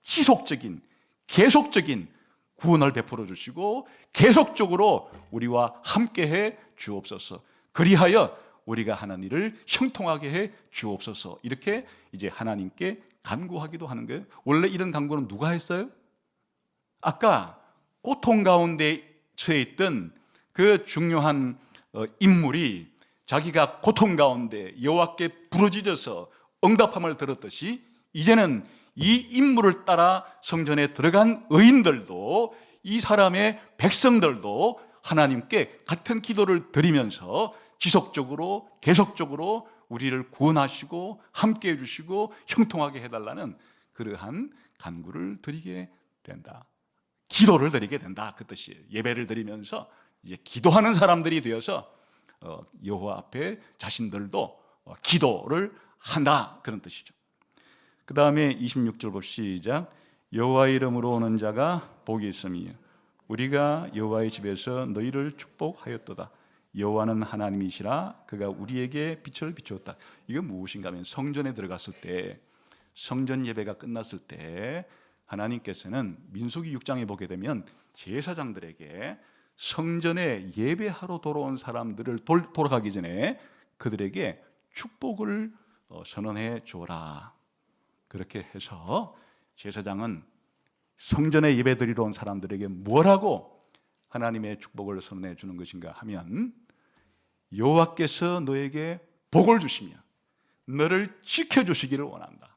지속적인 계속적인 구원을 베풀어 주시고 계속적으로 우리와 함께해 주옵소서. 그리하여 우리가 하는 일을 형통하게 해 주옵소서. 이렇게 이제 하나님께 간구하기도 하는 거예요. 원래 이런 간구는 누가 했어요? 아까 고통 가운데 처해 있던 그 중요한 인물이 자기가 고통 가운데 여호와께 부르짖어서 응답함을 들었듯이 이제는 이 인물을 따라 성전에 들어간 의인들도, 이 사람의 백성들도 하나님께 같은 기도를 드리면서 지속적으로 계속적으로 우리를 구원하시고 함께해 주시고 형통하게 해달라는 그러한 간구를 드리게 된다. 기도를 드리게 된다, 그 뜻이에요. 예배를 드리면서 이제 기도하는 사람들이 되어서 여호와 앞에 자신들도 기도를 한다, 그런 뜻이죠. 그 다음에 26절 봅시다. 여호와의 이름으로 오는 자가 복이 있으며 우리가 여호와의 집에서 너희를 축복하였도다. 여호와는 하나님이시라. 그가 우리에게 빛을 비추었다. 이건 무엇인가 하면 성전에 들어갔을 때, 성전 예배가 끝났을 때 하나님께서는 민수기 6장에 보게 되면 제사장들에게 성전에 예배하러 돌아온 사람들을 돌아가기 전에 그들에게 축복을 선언해 주어라. 그렇게 해서 제사장은 성전에 예배드리러 온 사람들에게 뭐라고 하나님의 축복을 선언해 주는 것인가 하면, 여호와께서 너에게 복을 주시며 너를 지켜주시기를 원한다.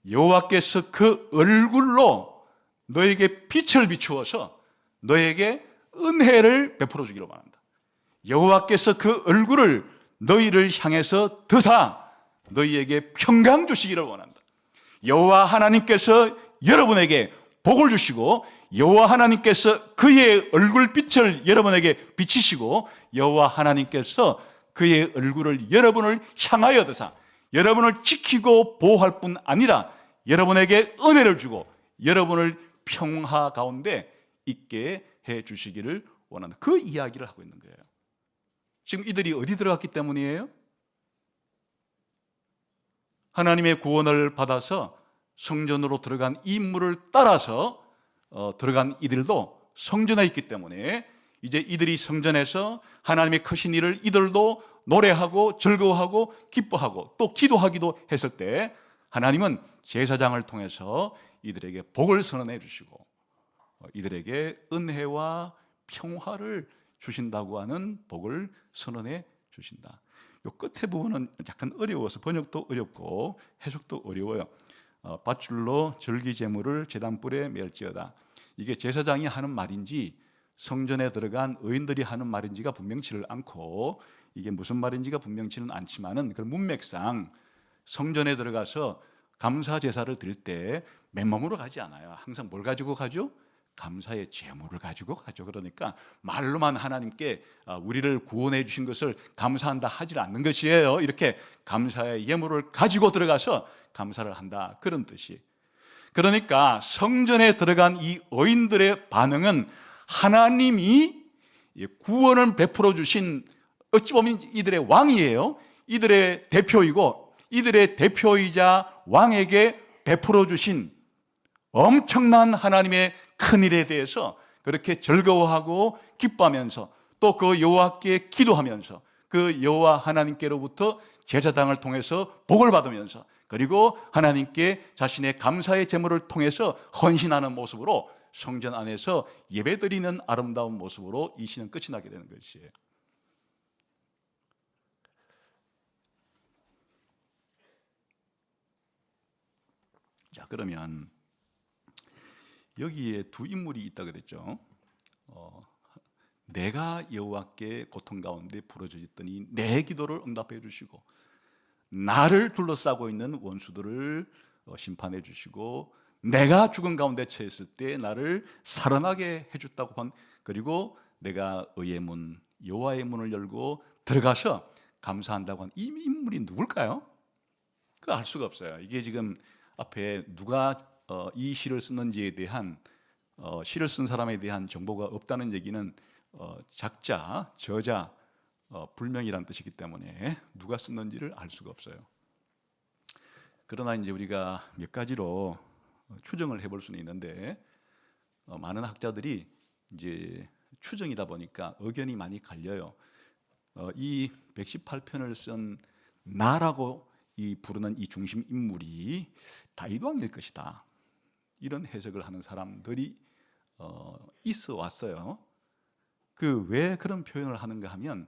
여호와께서 그 얼굴로 너에게 빛을 비추어서 너에게 은혜를 베풀어 주기를 원한다. 여호와께서 그 얼굴을 너희를 향해서 드사 너희에게 평강 주시기를 원한다. 여호와 하나님께서 여러분에게 복을 주시고 여호와 하나님께서 그의 얼굴빛을 여러분에게 비치시고 여호와 하나님께서 그의 얼굴을 여러분을 향하여 드사 여러분을 지키고 보호할 뿐 아니라 여러분에게 은혜를 주고 여러분을 평화 가운데 있게 해 주시기를 원한다. 그 이야기를 하고 있는 거예요. 지금 이들이 어디 들어갔기 때문이에요? 하나님의 구원을 받아서 성전으로 들어간 이 인물을 따라서 들어간 이들도 성전에 있기 때문에 이제 이들이 성전에서 하나님의 크신 일을 이들도 노래하고 즐거워하고 기뻐하고 또 기도하기도 했을 때 하나님은 제사장을 통해서 이들에게 복을 선언해 주시고 이들에게 은혜와 평화를 주신다고 하는 복을 선언해 주신다. 이 끝에 부분은 약간 어려워서 번역도 어렵고 해석도 어려워요. 밧줄로 절기 제물을 제단불에 멜지어다. 이게 제사장이 하는 말인지 성전에 들어간 의인들이 하는 말인지가 분명치를 않고, 이게 무슨 말인지가 분명치는 않지만은 그 문맥상 성전에 들어가서 감사 제사를 드릴 때 맨몸으로 가지 않아요. 항상 뭘 가지고 가죠? 감사의 제물을 가지고 가죠. 그러니까 말로만 하나님께 우리를 구원해 주신 것을 감사한다 하지 않는 것이에요. 이렇게 감사의 예물을 가지고 들어가서 감사를 한다, 그런 뜻이. 그러니까 성전에 들어간 이 의인들의 반응은 하나님이 구원을 베풀어 주신, 어찌 보면 이들의 왕이에요. 이들의 대표이고 이들의 대표이자 왕에게 베풀어 주신 엄청난 하나님의 큰 일에 대해서 그렇게 즐거워하고 기뻐하면서 또 그 여호와께 기도하면서 그 여호와 하나님께로부터 제사장을 통해서 복을 받으면서 그리고 하나님께 자신의 감사의 제물을 통해서 헌신하는 모습으로 성전 안에서 예배드리는 아름다운 모습으로 이 시는 끝이 나게 되는 것이에요. 자, 그러면 여기에 두 인물이 있다 그랬죠. 내가 여호와께 고통 가운데 부르짖었더니 내 기도를 응답해 주시고 나를 둘러싸고 있는 원수들을 심판해 주시고 내가 죽은 가운데 처했을 때 나를 살아나게 해줬다고 한, 그리고 내가 의의 문 여호와의 문을 열고 들어가서 감사한다고 한 이 인물이 누굴까요? 그 알 수가 없어요. 이게 지금 앞에 누가 이 시를 썼는지에 대한 시를 쓴 사람에 대한 정보가 없다는 얘기는 작자, 저자, 불명이라는 뜻이기 때문에 누가 썼는지를 알 수가 없어요. 그러나 이제 우리가 몇 가지로 추정을 해볼 수는 있는데 많은 학자들이 이제 추정이다 보니까 의견이 많이 갈려요. 이 118편을 쓴 나라고 부르는 이 중심 인물이 다윗 왕일 것이다. 이런 해석을 하는 사람들이 있어 왔어요. 그 왜 그런 표현을 하는가 하면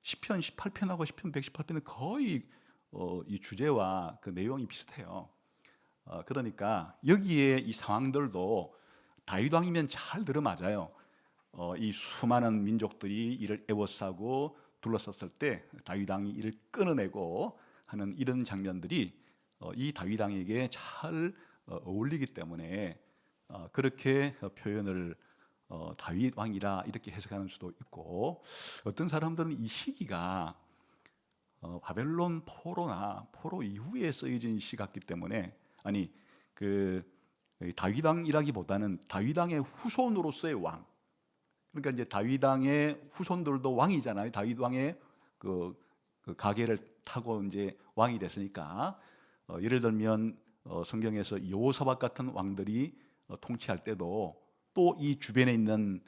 시편 18편하고 시편 118편은 거의 이 주제와 그 내용이 비슷해요. 그러니까 여기에 이 상황들도 다윗 왕이면 잘 들어맞아요. 이 수많은 민족들이 이를 애워싸고 둘러쌌을 때 다윗 왕이 이를 끊어내고 하는 이런 장면들이 이 다윗 왕에게 잘 어울리기 때문에 그렇게 표현을 다윗 왕이라 이렇게 해석하는 수도 있고, 어떤 사람들은 이 시기가 바벨론 포로나 포로 이후에 쓰여진 시 같기 때문에, 아니 그 다윗 왕이라기보다는 다윗 왕의 후손으로서의 왕, 그러니까 이제 다윗 왕의 후손들도 왕이잖아요. 다윗 왕의 그 가계를 타고 이제 왕이 됐으니까 예를 들면 성경에서 여호사밧 같은 왕들이 통치할 때도 또 이 주변에 있는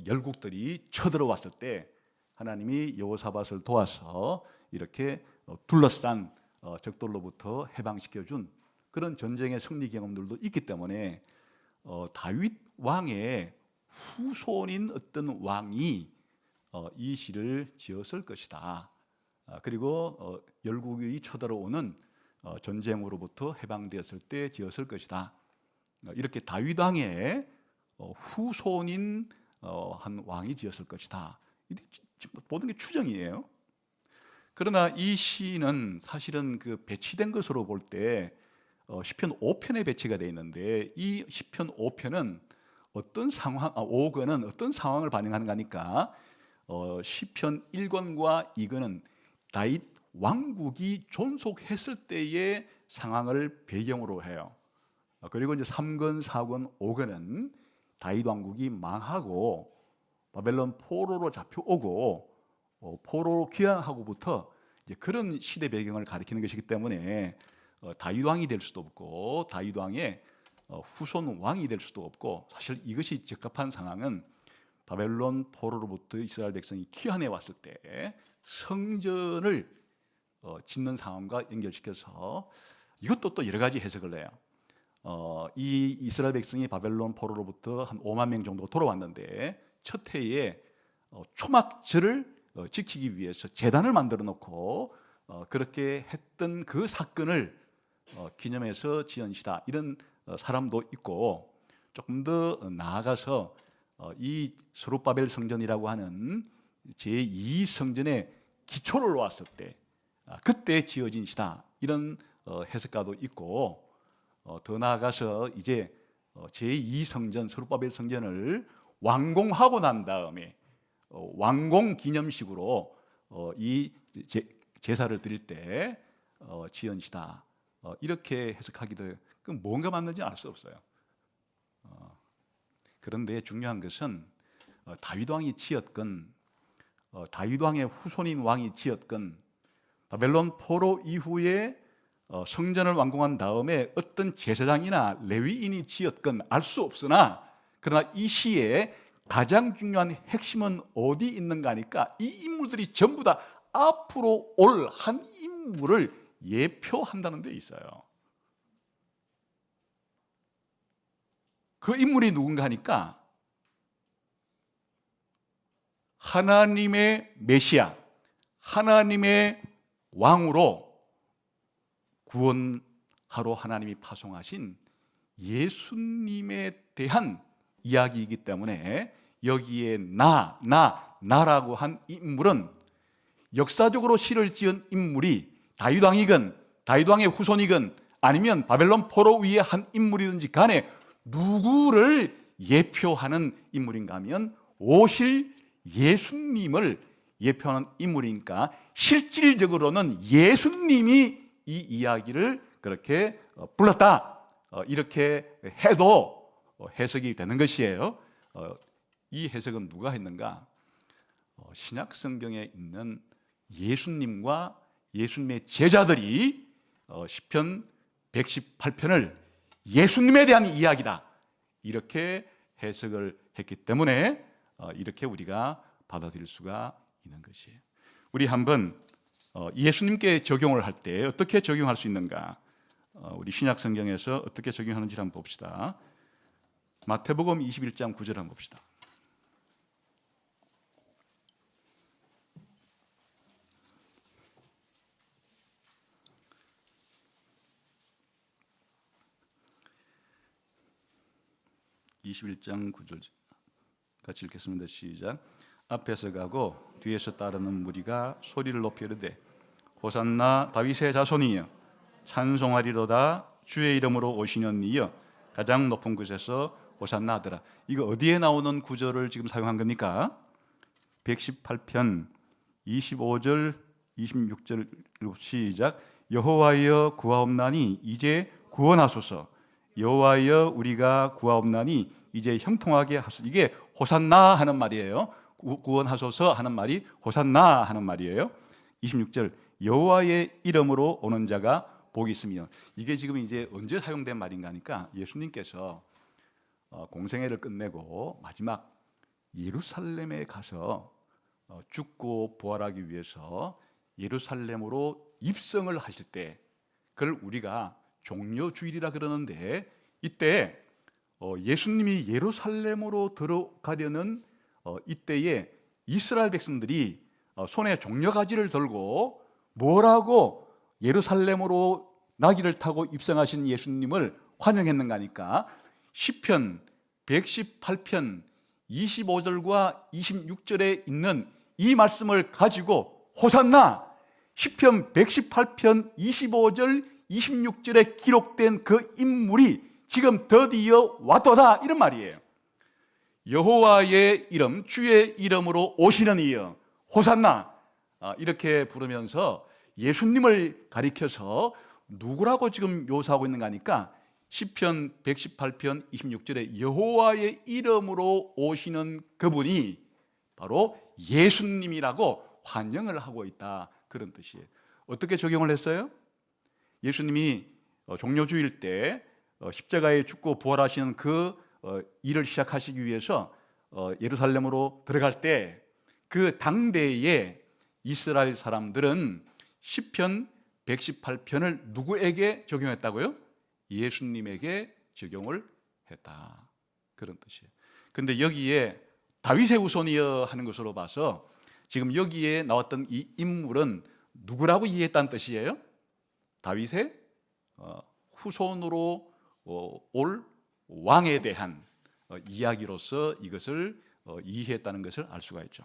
열국들이 쳐들어왔을 때 하나님이 여호사밧을 도와서 이렇게 둘러싼 적들로부터 해방시켜준 그런 전쟁의 승리 경험들도 있기 때문에 다윗 왕의 후손인 어떤 왕이 이 시를 지었을 것이다. 그리고 열국이 쳐들어오는 전쟁으로부터 해방되었을 때 지었을 것이다. 이렇게 다윗 왕의 후손인 한 왕이 지었을 것이다. 모든 게 추정이에요. 그러나 이 시는 사실은 그 배치된 것으로 볼 때 시편 5편에 배치가 되어 있는데, 이 시편 5편은 어떤 상황, 5권은 어떤 상황을 반영하는가 하니까 시편 1권과 2권은 다윗 왕국이 존속했을 때의 상황을 배경으로 해요. 그리고 이제 3권, 4권, 5권은 다윗 왕국이 망하고 바벨론 포로로 잡혀오고 포로로 귀환하고부터 이제 그런 시대 배경을 가리키는 것이기 때문에 다윗 왕이 될 수도 없고 다윗 왕의 후손 왕이 될 수도 없고, 사실 이것이 적합한 상황은 바벨론 포로로부터 이스라엘 백성이 귀환해 왔을 때 성전을 짓는 상황과 연결시켜서 이것도 또 여러 가지 해석을 해요. 이 이스라엘 백성이 바벨론 포로로부터 한 5만 명 정도 돌아왔는데 첫 해에 초막절을 지키기 위해서 제단을 만들어 놓고 그렇게 했던 그 사건을 기념해서 지은 시다, 이런 사람도 있고, 조금 더 나아가서 이 스룹바벨 성전이라고 하는 제2 성전의 기초를 놓았을 때 그때 지어진 시다, 이런 해석가도 있고, 더 나아가서 이제 제2 성전 스룹바벨 성전을 완공하고 난 다음에 완공 기념식으로 이 제사를 드릴 때 지은 시다, 이렇게 해석하기도 해요. 그럼 뭔가 맞는지 알 수 없어요. 그런데 중요한 것은 다윗 왕이 지었건 다윗 왕의 후손인 왕이 지었건 바벨론 포로 이후에 성전을 완공한 다음에 어떤 제사장이나 레위인이 지었건 알 수 없으나, 그러나 이 시에 가장 중요한 핵심은 어디 있는가 하니까 이 인물들이 전부 다 앞으로 올 한 인물을 예표한다는 데 있어요. 그 인물이 누군가 하니까 하나님의 메시아, 하나님의 왕으로 구원하러 하나님이 파송하신 예수님에 대한 이야기이기 때문에 여기에 나라고 한 인물은 역사적으로 시를 지은 인물이 다윗왕이건 다윗왕의 후손이건 아니면 바벨론 포로 위에 한 인물이든지 간에 누구를 예표하는 인물인가 하면 오실 예수님을 예표하는 인물이니까 실질적으로는 예수님이 이 이야기를 그렇게 불렀다, 이렇게 해도 해석이 되는 것이에요. 이 해석은 누가 했는가? 신약 성경에 있는 예수님과 예수님의 제자들이 시편 118편을 예수님에 대한 이야기다, 이렇게 해석을 했기 때문에 이렇게 우리가 받아들일 수가 있는 것이에요. 우리 한번 예수님께 적용을 할 때 어떻게 적용할 수 있는가, 우리 신약 성경에서 어떻게 적용하는지 한번 봅시다. 마태복음 21장 9절 한번 봅시다. (21장 9절) 같이 읽겠습니다. 시작. 앞에서 가고 뒤에서 따르는 무리가 소리를 높여 이르되 호산나 다윗의 자손이여 찬송하리로다 주의 이름으로 오시는 이여 가장 높은 곳에서 호산나 하더라. 이거 어디에 나오는 구절을 지금 사용한 겁니까? 118편 25절 26절 시작. 여호와여 구하옵나니 이제 구원하소서. 여호와여 우리가 구하옵나니 이제 형통하게 하소서. 이게 호산나 하는 말이에요. 구원하소서 하는 말이 호산나 하는 말이에요. 26절 여호와의 이름으로 오는 자가 복이 있으며. 이게 지금 이제 언제 사용된 말인가 하니까 예수님께서 공생애를 끝내고 마지막 예루살렘에 가서 죽고 부활하기 위해서 예루살렘으로 입성을 하실 때, 그걸 우리가 종려주일이라 그러는데, 이때 예수님이 예루살렘으로 들어가려는 이때에 이스라엘 백성들이 손에 종려가지를 들고 뭐라고 예루살렘으로 나귀를 타고 입성하신 예수님을 환영했는가 하니까 시편 118편 25절과 26절에 있는 이 말씀을 가지고 호산나, 시편 118편 25절 26절에 기록된 그 인물이 지금 드디어 왔도다, 이런 말이에요. 여호와의 이름, 주의 이름으로 오시는 이여 호산나, 이렇게 부르면서 예수님을 가리켜서 누구라고 지금 묘사하고 있는가 하니까 시편 118편 26절에 여호와의 이름으로 오시는 그분이 바로 예수님이라고 환영을 하고 있다, 그런 뜻이에요. 어떻게 적용을 했어요? 예수님이 종려주일 때 십자가에 죽고 부활하시는 그 일을 시작하시기 위해서 예루살렘으로 들어갈 때 그 당대에 이스라엘 사람들은 시편 118편을 누구에게 적용했다고요? 예수님에게 적용을 했다, 그런 뜻이에요. 근데 여기에 다윗의 후손이여 하는 것으로 봐서 지금 여기에 나왔던 이 인물은 누구라고 이해했다는 뜻이에요? 다윗의 후손으로 올 왕에 대한 이야기로서 이것을 이해했다는 것을 알 수가 있죠.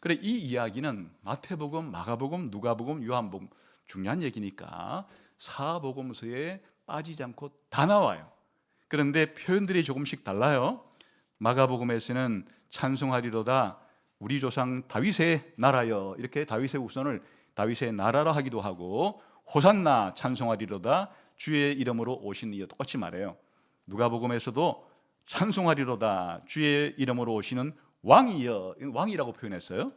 그래, 이 이야기는 마태복음, 마가복음, 누가복음, 요한복음, 중요한 얘기니까 사복음서에 빠지지 않고 다 나와요. 그런데 표현들이 조금씩 달라요. 마가복음에서는 찬송하리로다 우리 조상 다윗의 나라여, 이렇게 다윗의 후손을 다윗의 나라라 하기도 하고, 호산나 찬송하리로다 주의 이름으로 오신 이여, 똑같이 말해요. 누가복음에서도 찬송하리로다 주의 이름으로 오시는 왕이여, 왕이라고 표현했어요.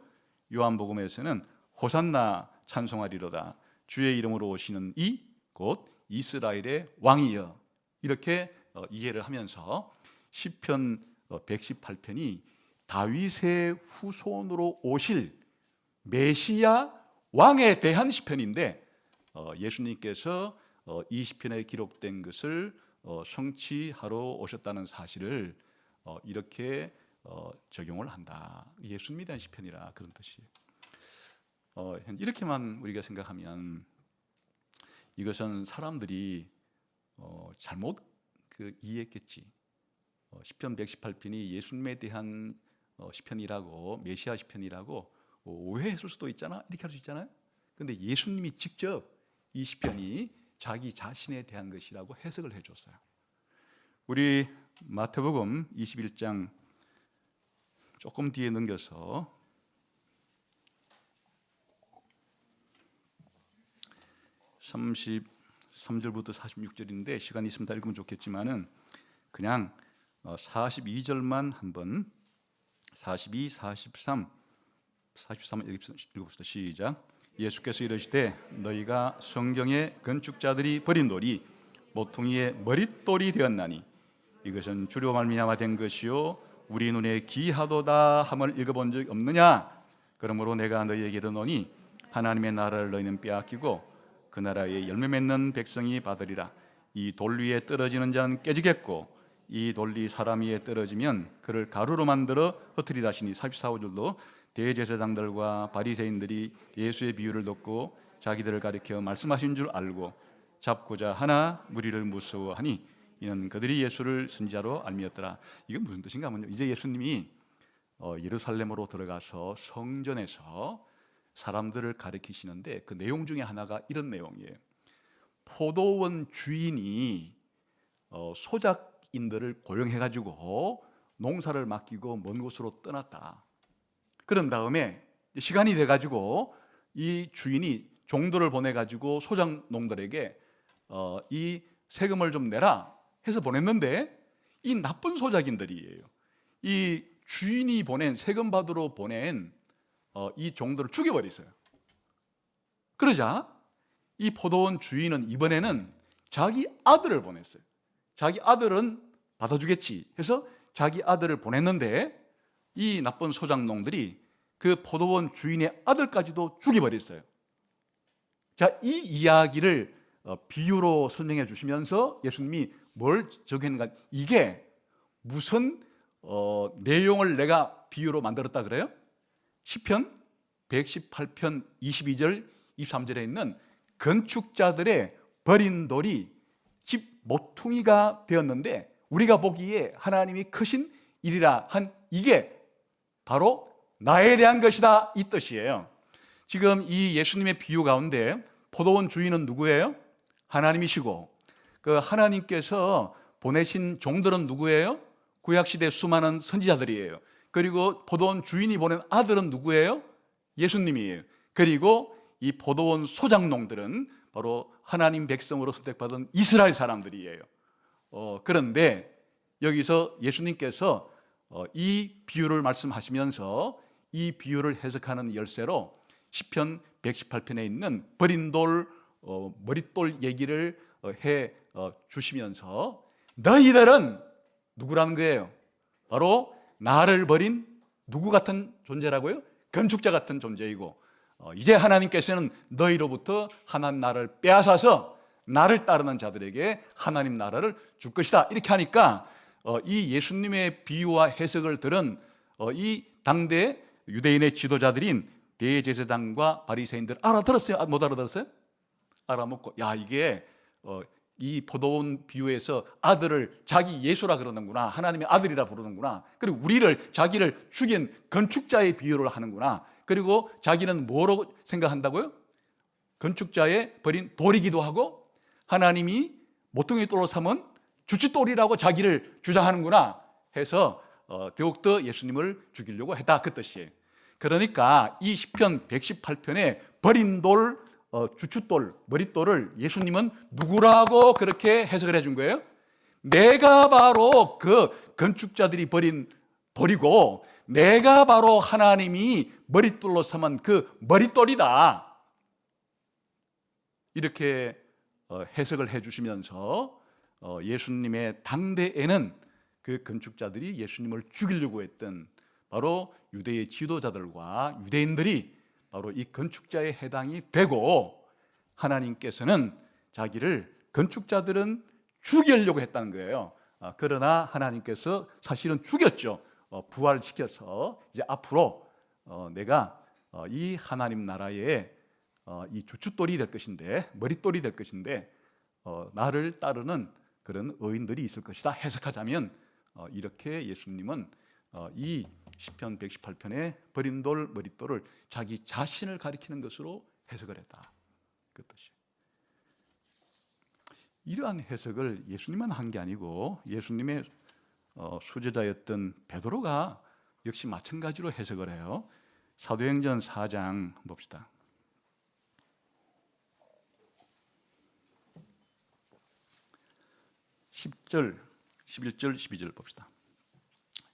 요한복음에서는 호산나 찬송하리로다 주의 이름으로 오시는 이 곧 이스라엘의 왕이여, 이렇게 이해를 하면서 시편 118편이 다윗의 후손으로 오실 메시아 왕에 대한 시편인데, 예수님께서 이 시편에 기록된 것을 성취하러 오셨다는 사실을 이렇게 적용을 한다. 예수님에 대한 시편이라 그런 뜻이에요. 이렇게만 우리가 생각하면 이것은 사람들이 잘못 이해했겠지. 시편 118편이 예수님에 대한 시편이라고, 메시아 시편이라고 오해했을 수도 있잖아, 이렇게 할 수 있잖아요. 근데 예수님이 직접 이 시편이 자기 자신에 대한 것이라고 해석을 해줬어요. 우리 마태복음 21장 조금 뒤에 넘겨서 33절부터 46절인데 시간이 있으면 다 읽으면 좋겠지만은 그냥 42절만 한번, 42, 43, 43을 읽읍시다. 시작. 예수께서 이르시되 너희가 성경의 건축자들이 버린 돌이 모퉁이의 머릿돌이 되었나니 이것은 주로 말미암아 된 것이요 우리 눈에 기하도다 함을 읽어본 적 없느냐. 그러므로 내가 너희에게 이르노니 하나님의 나라를 너희는 빼앗기고 그 나라에 열매 맺는 백성이 받으리라. 이 돌 위에 떨어지는 자는 깨지겠고 이 돌 위 사람 위에 떨어지면 그를 가루로 만들어 흩으리라 하시니. 44절도 대제사장들과 바리새인들이 예수의 비유를 듣고 자기들을 가리켜 말씀하신 줄 알고 잡고자 하나 무리를 무서워하니 이는 그들이 예수를 선지자로 알미었더라. 이건 무슨 뜻인가 하면요, 이제 예수님이 예루살렘으로 들어가서 성전에서 사람들을 가르치시는데 그 내용 중에 하나가 이런 내용이에요. 포도원 주인이 소작인들을 고용해가지고 농사를 맡기고 먼 곳으로 떠났다. 그런 다음에 시간이 돼가지고 이 주인이 종들을 보내가지고 소작농들에게 이 세금을 좀 내라 해서 보냈는데 이 나쁜 소작인들이에요. 이 주인이 보낸, 세금 받으러 보낸 이 종들을 죽여버렸어요. 그러자 이 포도원 주인은 이번에는 자기 아들을 보냈어요. 자기 아들은 받아주겠지 해서 자기 아들을 보냈는데 이 나쁜 소작농들이 그 포도원 주인의 아들까지도 죽여버렸어요. 자, 이 이야기를 비유로 설명해 주시면서 예수님이 뭘 적용했는가? 이게 무슨 내용을 내가 비유로 만들었다 그래요? 시편 118편 22절 23절에 있는 건축자들의 버린 돌이 집 모퉁이가 되었는데 우리가 보기에 하나님이 크신 일이라 한 이게 바로 나에 대한 것이다, 이 뜻이에요. 지금 이 예수님의 비유 가운데 포도원 주인은 누구예요? 하나님이시고 그 하나님께서 보내신 종들은 누구예요? 구약시대 수많은 선지자들이에요. 그리고 포도원 주인이 보낸 아들은 누구예요? 예수님이에요. 그리고 이 포도원 소작농들은 바로 하나님 백성으로 선택받은 이스라엘 사람들이에요. 그런데 여기서 예수님께서 이 비유를 말씀하시면서 이 비유를 해석하는 열쇠로 시편 118편에 있는 버린 돌, 머릿돌 얘기를 해 주시면서 너희들은 누구라는 거예요? 바로 나를 버린 누구 같은 존재라고요? 건축자 같은 존재이고 이제 하나님께서는 너희로부터 하나님 나라를 빼앗아서 나를 따르는 자들에게 하나님 나라를 줄 것이다, 이렇게 하니까 이 예수님의 비유와 해석을 들은 이 당대 유대인의 지도자들인 대제사장과 바리새인들 알아들었어요? 못 알아들었어요? 알아먹고, 야, 이게 이 포도원 비유에서 아들을 자기 예수라 그러는구나, 하나님의 아들이라 부르는구나, 그리고 우리를 자기를 죽인 건축자의 비유를 하는구나, 그리고 자기는 뭐로 생각한다고요? 건축자의 버린 돌이기도 하고 하나님이 모퉁이 돌로 삼은 주춧돌이라고 자기를 주장하는구나 해서 더욱더 예수님을 죽이려고 했다, 그 뜻이에요. 그러니까 이 시편 118편에 버린 돌, 주춧돌, 머릿돌을 예수님은 누구라고 그렇게 해석을 해준 거예요? 내가 바로 그 건축자들이 버린 돌이고 내가 바로 하나님이 머릿돌로 삼은 그 머릿돌이다, 이렇게 해석을 해주시면서 예수님의 당대에는 그 건축자들이 예수님을 죽이려고 했던 바로 유대의 지도자들과 유대인들이 바로 이 건축자에 해당이 되고, 하나님께서는 자기를 건축자들은 죽이려고 했다는 거예요. 그러나 하나님께서 사실은 죽였죠. 부활시켜서 이제 앞으로 내가 이 하나님 나라의 이 주춧돌이 될 것인데, 머릿돌이 될 것인데, 나를 따르는 그런 의인들이 있을 것이다. 해석하자면 이렇게 예수님은 이 시편 118편의 버린 돌, 머릿돌을 자기 자신을 가리키는 것으로 해석을 했다. 그 뜻이에요. 이러한 해석을 예수님만 한 게 아니고 예수님의 수제자였던 베드로가 역시 마찬가지로 해석을 해요. 사도행전 4장 봅시다. 10절, 11절, 12절 봅시다.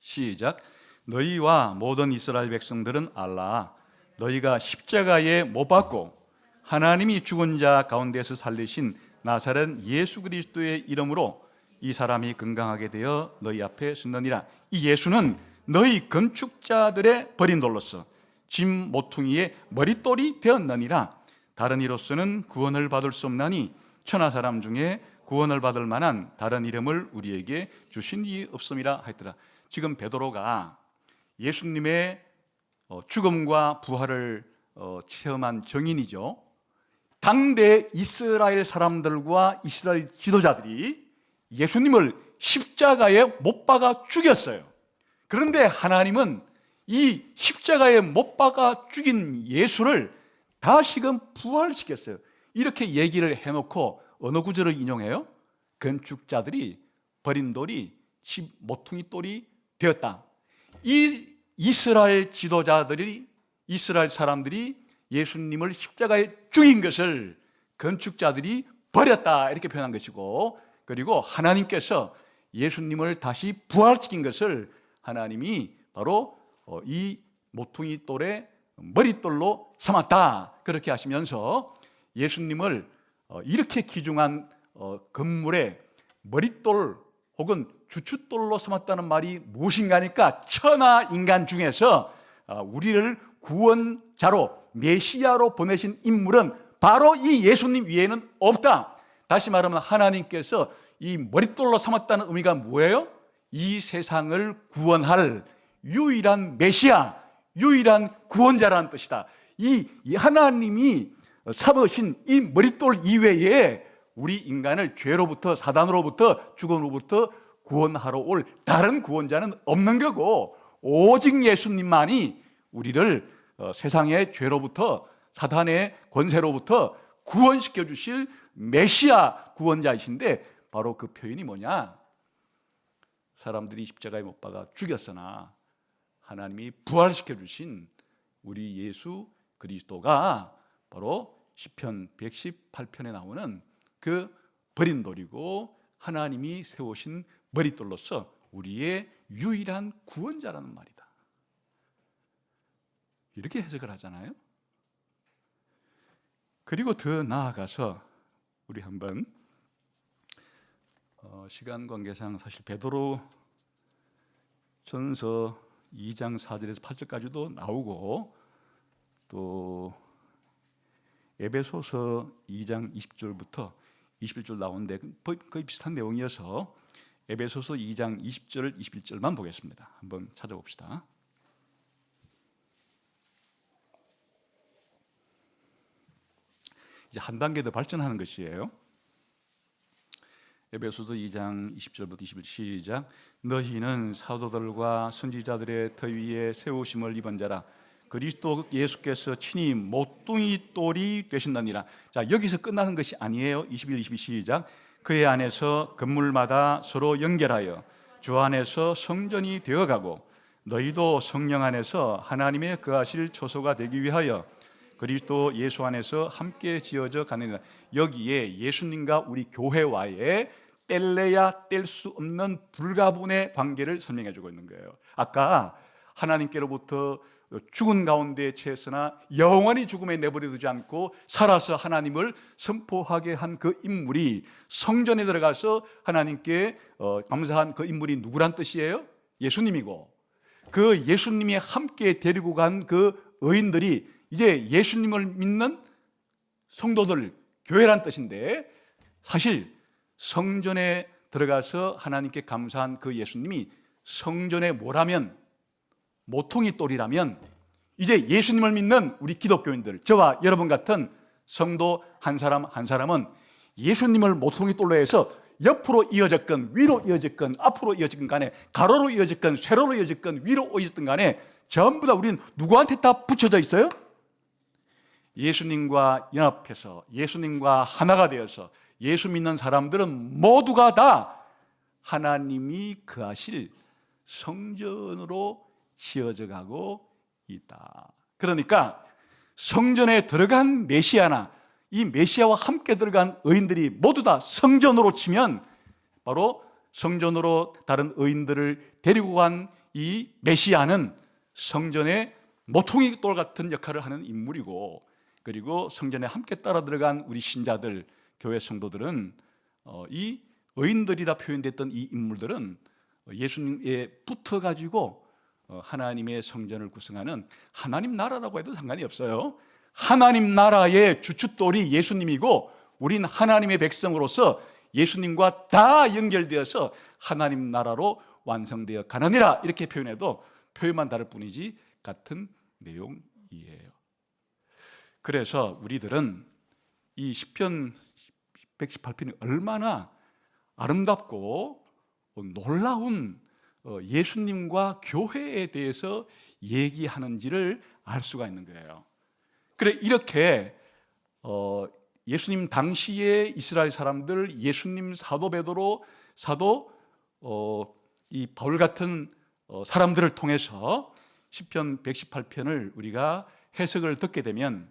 시작. 너희와 모든 이스라엘 백성들은 알라. 너희가 십자가에 못 박고 하나님이 죽은 자 가운데서 살리신 나사렛 예수 그리스도의 이름으로 이 사람이 건강하게 되어 너희 앞에 서느니라. 이 예수는 너희 건축자들의 버린 돌로서 짐 모퉁이의 머릿돌이 되었느니라. 다른 이로서는 구원을 받을 수 없나니 천하 사람 중에 구원을 받을 만한 다른 이름을 우리에게 주신 이 없음이라 하였더라. 지금 베드로가 예수님의 죽음과 부활을 체험한 증인이죠. 당대 이스라엘 사람들과 이스라엘 지도자들이 예수님을 십자가에 못 박아 죽였어요. 그런데 하나님은 이 십자가에 못 박아 죽인 예수를 다시금 부활시켰어요. 이렇게 얘기를 해놓고 어느 구절을 인용해요? 건축자들이 버린 돌이 모퉁이 돌이 되었다. 이 이스라엘 지도자들이, 이스라엘 사람들이 예수님을 십자가에 죽인 것을 건축자들이 버렸다, 이렇게 표현한 것이고, 그리고 하나님께서 예수님을 다시 부활시킨 것을 하나님이 바로 이 모퉁이 돌의 머릿돌로 삼았다, 그렇게 하시면서 예수님을 이렇게 귀중한 건물의 머릿돌 혹은 주춧돌로 삼았다는 말이 무엇인가 하니까 천하 인간 중에서 우리를 구원자로, 메시아로 보내신 인물은 바로 이 예수님 위에는 없다. 다시 말하면 하나님께서 이 머릿돌로 삼았다는 의미가 뭐예요? 이 세상을 구원할 유일한 메시아, 유일한 구원자라는 뜻이다. 이 하나님이 삼으신 이 머릿돌 이외에 우리 인간을 죄로부터, 사단으로부터, 죽음으로부터 구원하러 올 다른 구원자는 없는 거고, 오직 예수님만이 우리를 세상의 죄로부터, 사단의 권세로부터 구원시켜 주실 메시아 구원자이신데, 바로 그 표현이 뭐냐? 사람들이 십자가에 못 박아 죽였으나 하나님이 부활시켜 주신 우리 예수 그리스도가 바로 시편 118편에 나오는 그 버린 돌이고 하나님이 세우신 머릿돌로서 우리의 유일한 구원자라는 말이다. 이렇게 해석을 하잖아요. 그리고 더 나아가서 우리 한번 시간 관계상 사실 베드로 전서 2장 4절에서 8절까지도 나오고, 또 에베소서 2장 20절부터 21절 나오는데 거의 비슷한 내용이어서 에베소서 2장 20절, 21절만 보겠습니다. 한번 찾아봅시다. 이제 한 단계 더 발전하는 것이에요. 에베소서 2장 20절부터 21절 시작. 너희는 사도들과 선지자들의 터 위에 세우심을 입은 자라. 그리스도 예수께서 친히 모퉁이 돌이 되신다니라. 자, 여기서 끝나는 것이 아니에요. 21, 22 시작. 그의 안에서 건물마다 서로 연결하여 주 안에서 성전이 되어가고, 너희도 성령 안에서 하나님의 거하실 초소가 되기 위하여 그리스도 예수 안에서 함께 지어져 가느니라. 여기에 예수님과 우리 교회와의 뗄래야 뗄 수 없는 불가분의 관계를 설명해 주고 있는 거예요. 아까 하나님께로부터 죽은 가운데 처했으나 영원히 죽음에 내버려 두지 않고 살아서 하나님을 선포하게 한 그 인물이 성전에 들어가서 하나님께 감사한 그 인물이 누구란 뜻이에요? 예수님이고, 그 예수님이 함께 데리고 간 그 의인들이 이제 예수님을 믿는 성도들, 교회란 뜻인데, 사실 성전에 들어가서 하나님께 감사한 그 예수님이 성전에 뭐라면, 모퉁이 돌이라면, 이제 예수님을 믿는 우리 기독교인들, 저와 여러분 같은 성도 한 사람 한 사람은 예수님을 모퉁이 돌로 해서 옆으로 이어졌건 위로 이어졌건 앞으로 이어졌건 간에, 가로로 이어졌건 세로로 이어졌건 위로 이어졌건 간에 전부 다 우리는 누구한테 다 붙여져 있어요? 예수님과 연합해서 예수님과 하나가 되어서 예수 믿는 사람들은 모두가 다 하나님이 거하실 성전으로 지어져 가고 있다. 그러니까 성전에 들어간 메시아나 이 메시아와 함께 들어간 의인들이 모두 다 성전으로 치면 바로 성전으로 다른 의인들을 데리고 간 이 메시아는 성전의 모퉁이 돌 같은 역할을 하는 인물이고, 그리고 성전에 함께 따라 들어간 우리 신자들, 교회 성도들은 이 의인들이라 표현됐던 이 인물들은 예수님에 붙어가지고 하나님의 성전을 구성하는 하나님 나라라고 해도 상관이 없어요. 하나님 나라의 주춧돌이 예수님이고, 우린 하나님의 백성으로서 예수님과 다 연결되어서 하나님 나라로 완성되어 가느니라, 이렇게 표현해도 표현만 다를 뿐이지 같은 내용이에요. 그래서 우리들은 이 시편 118편이 얼마나 아름답고 놀라운 예수님과 교회에 대해서 얘기하는지를 알 수가 있는 거예요. 그래, 이렇게 예수님 당시에 이스라엘 사람들, 예수님 사도 베드로, 사도 이 바울 같은 사람들을 통해서 시편 118편을 우리가 해석을 듣게 되면,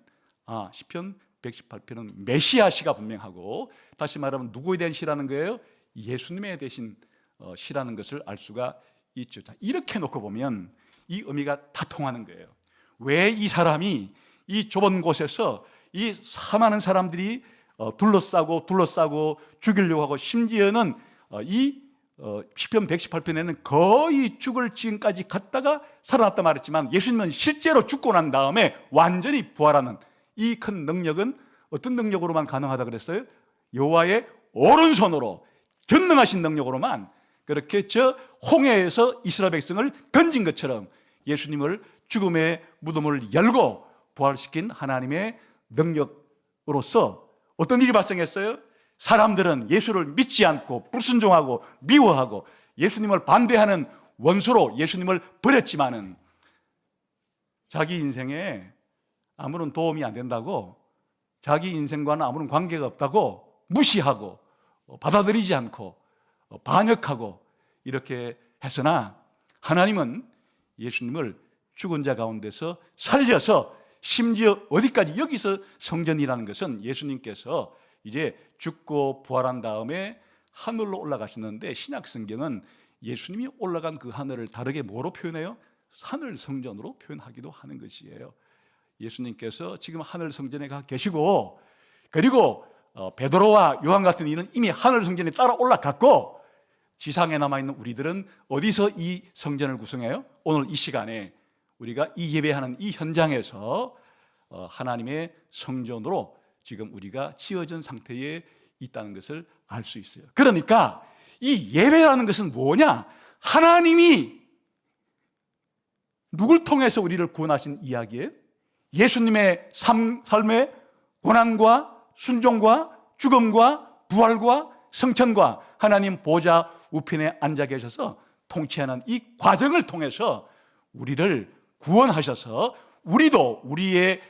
시편 118편은 메시아 시가 분명하고, 다시 말하면 누구에 대한 시라는 거예요? 예수님에 대신 시라는 것을 알 수가 있죠. 자, 이렇게 놓고 보면 이 의미가 다 통하는 거예요. 왜 이 사람이 이 좁은 곳에서 이 수많은 사람들이 둘러싸고 죽이려고 하고, 심지어는 이 시편 118편에는 거의 죽을 지경까지 갔다가 살아났다 말했지만, 예수님은 실제로 죽고 난 다음에 완전히 부활하는 이 큰 능력은 어떤 능력으로만 가능하다 그랬어요? 여호와의 오른손으로, 전능하신 능력으로만 그렇게 저 홍해에서 이스라엘 백성을 건진 것처럼 예수님을 죽음의 무덤을 열고 부활시킨 하나님의 능력으로서 어떤 일이 발생했어요? 사람들은 예수를 믿지 않고 불순종하고 미워하고 예수님을 반대하는 원수로 예수님을 버렸지만은, 자기 인생에 아무런 도움이 안 된다고, 자기 인생과는 아무런 관계가 없다고 무시하고 받아들이지 않고 반역하고 이렇게 했으나, 하나님은 예수님을 죽은 자 가운데서 살려서, 심지어 어디까지, 여기서 성전이라는 것은 예수님께서 이제 죽고 부활한 다음에 하늘로 올라가셨는데, 신약 성경은 예수님이 올라간 그 하늘을 다르게 뭐로 표현해요? 하늘 성전으로 표현하기도 하는 것이에요. 예수님께서 지금 하늘 성전에 가 계시고, 그리고 베드로와 요한 같은 이는 이미 하늘 성전에 따라 올라갔고, 지상에 남아있는 우리들은 어디서 이 성전을 구성해요? 오늘 이 시간에 우리가 이 예배하는 이 현장에서 하나님의 성전으로 지금 우리가 지어진 상태에 있다는 것을 알 수 있어요. 그러니까 이 예배라는 것은 뭐냐? 하나님이 누굴 통해서 우리를 구원하신 이야기예요? 예수님의 삶의 고난과 순종과 죽음과 부활과 성천과 하나님 보좌 우편에 앉아 계셔서 통치하는 이 과정을 통해서 우리를 구원하셔서, 우리도 우리의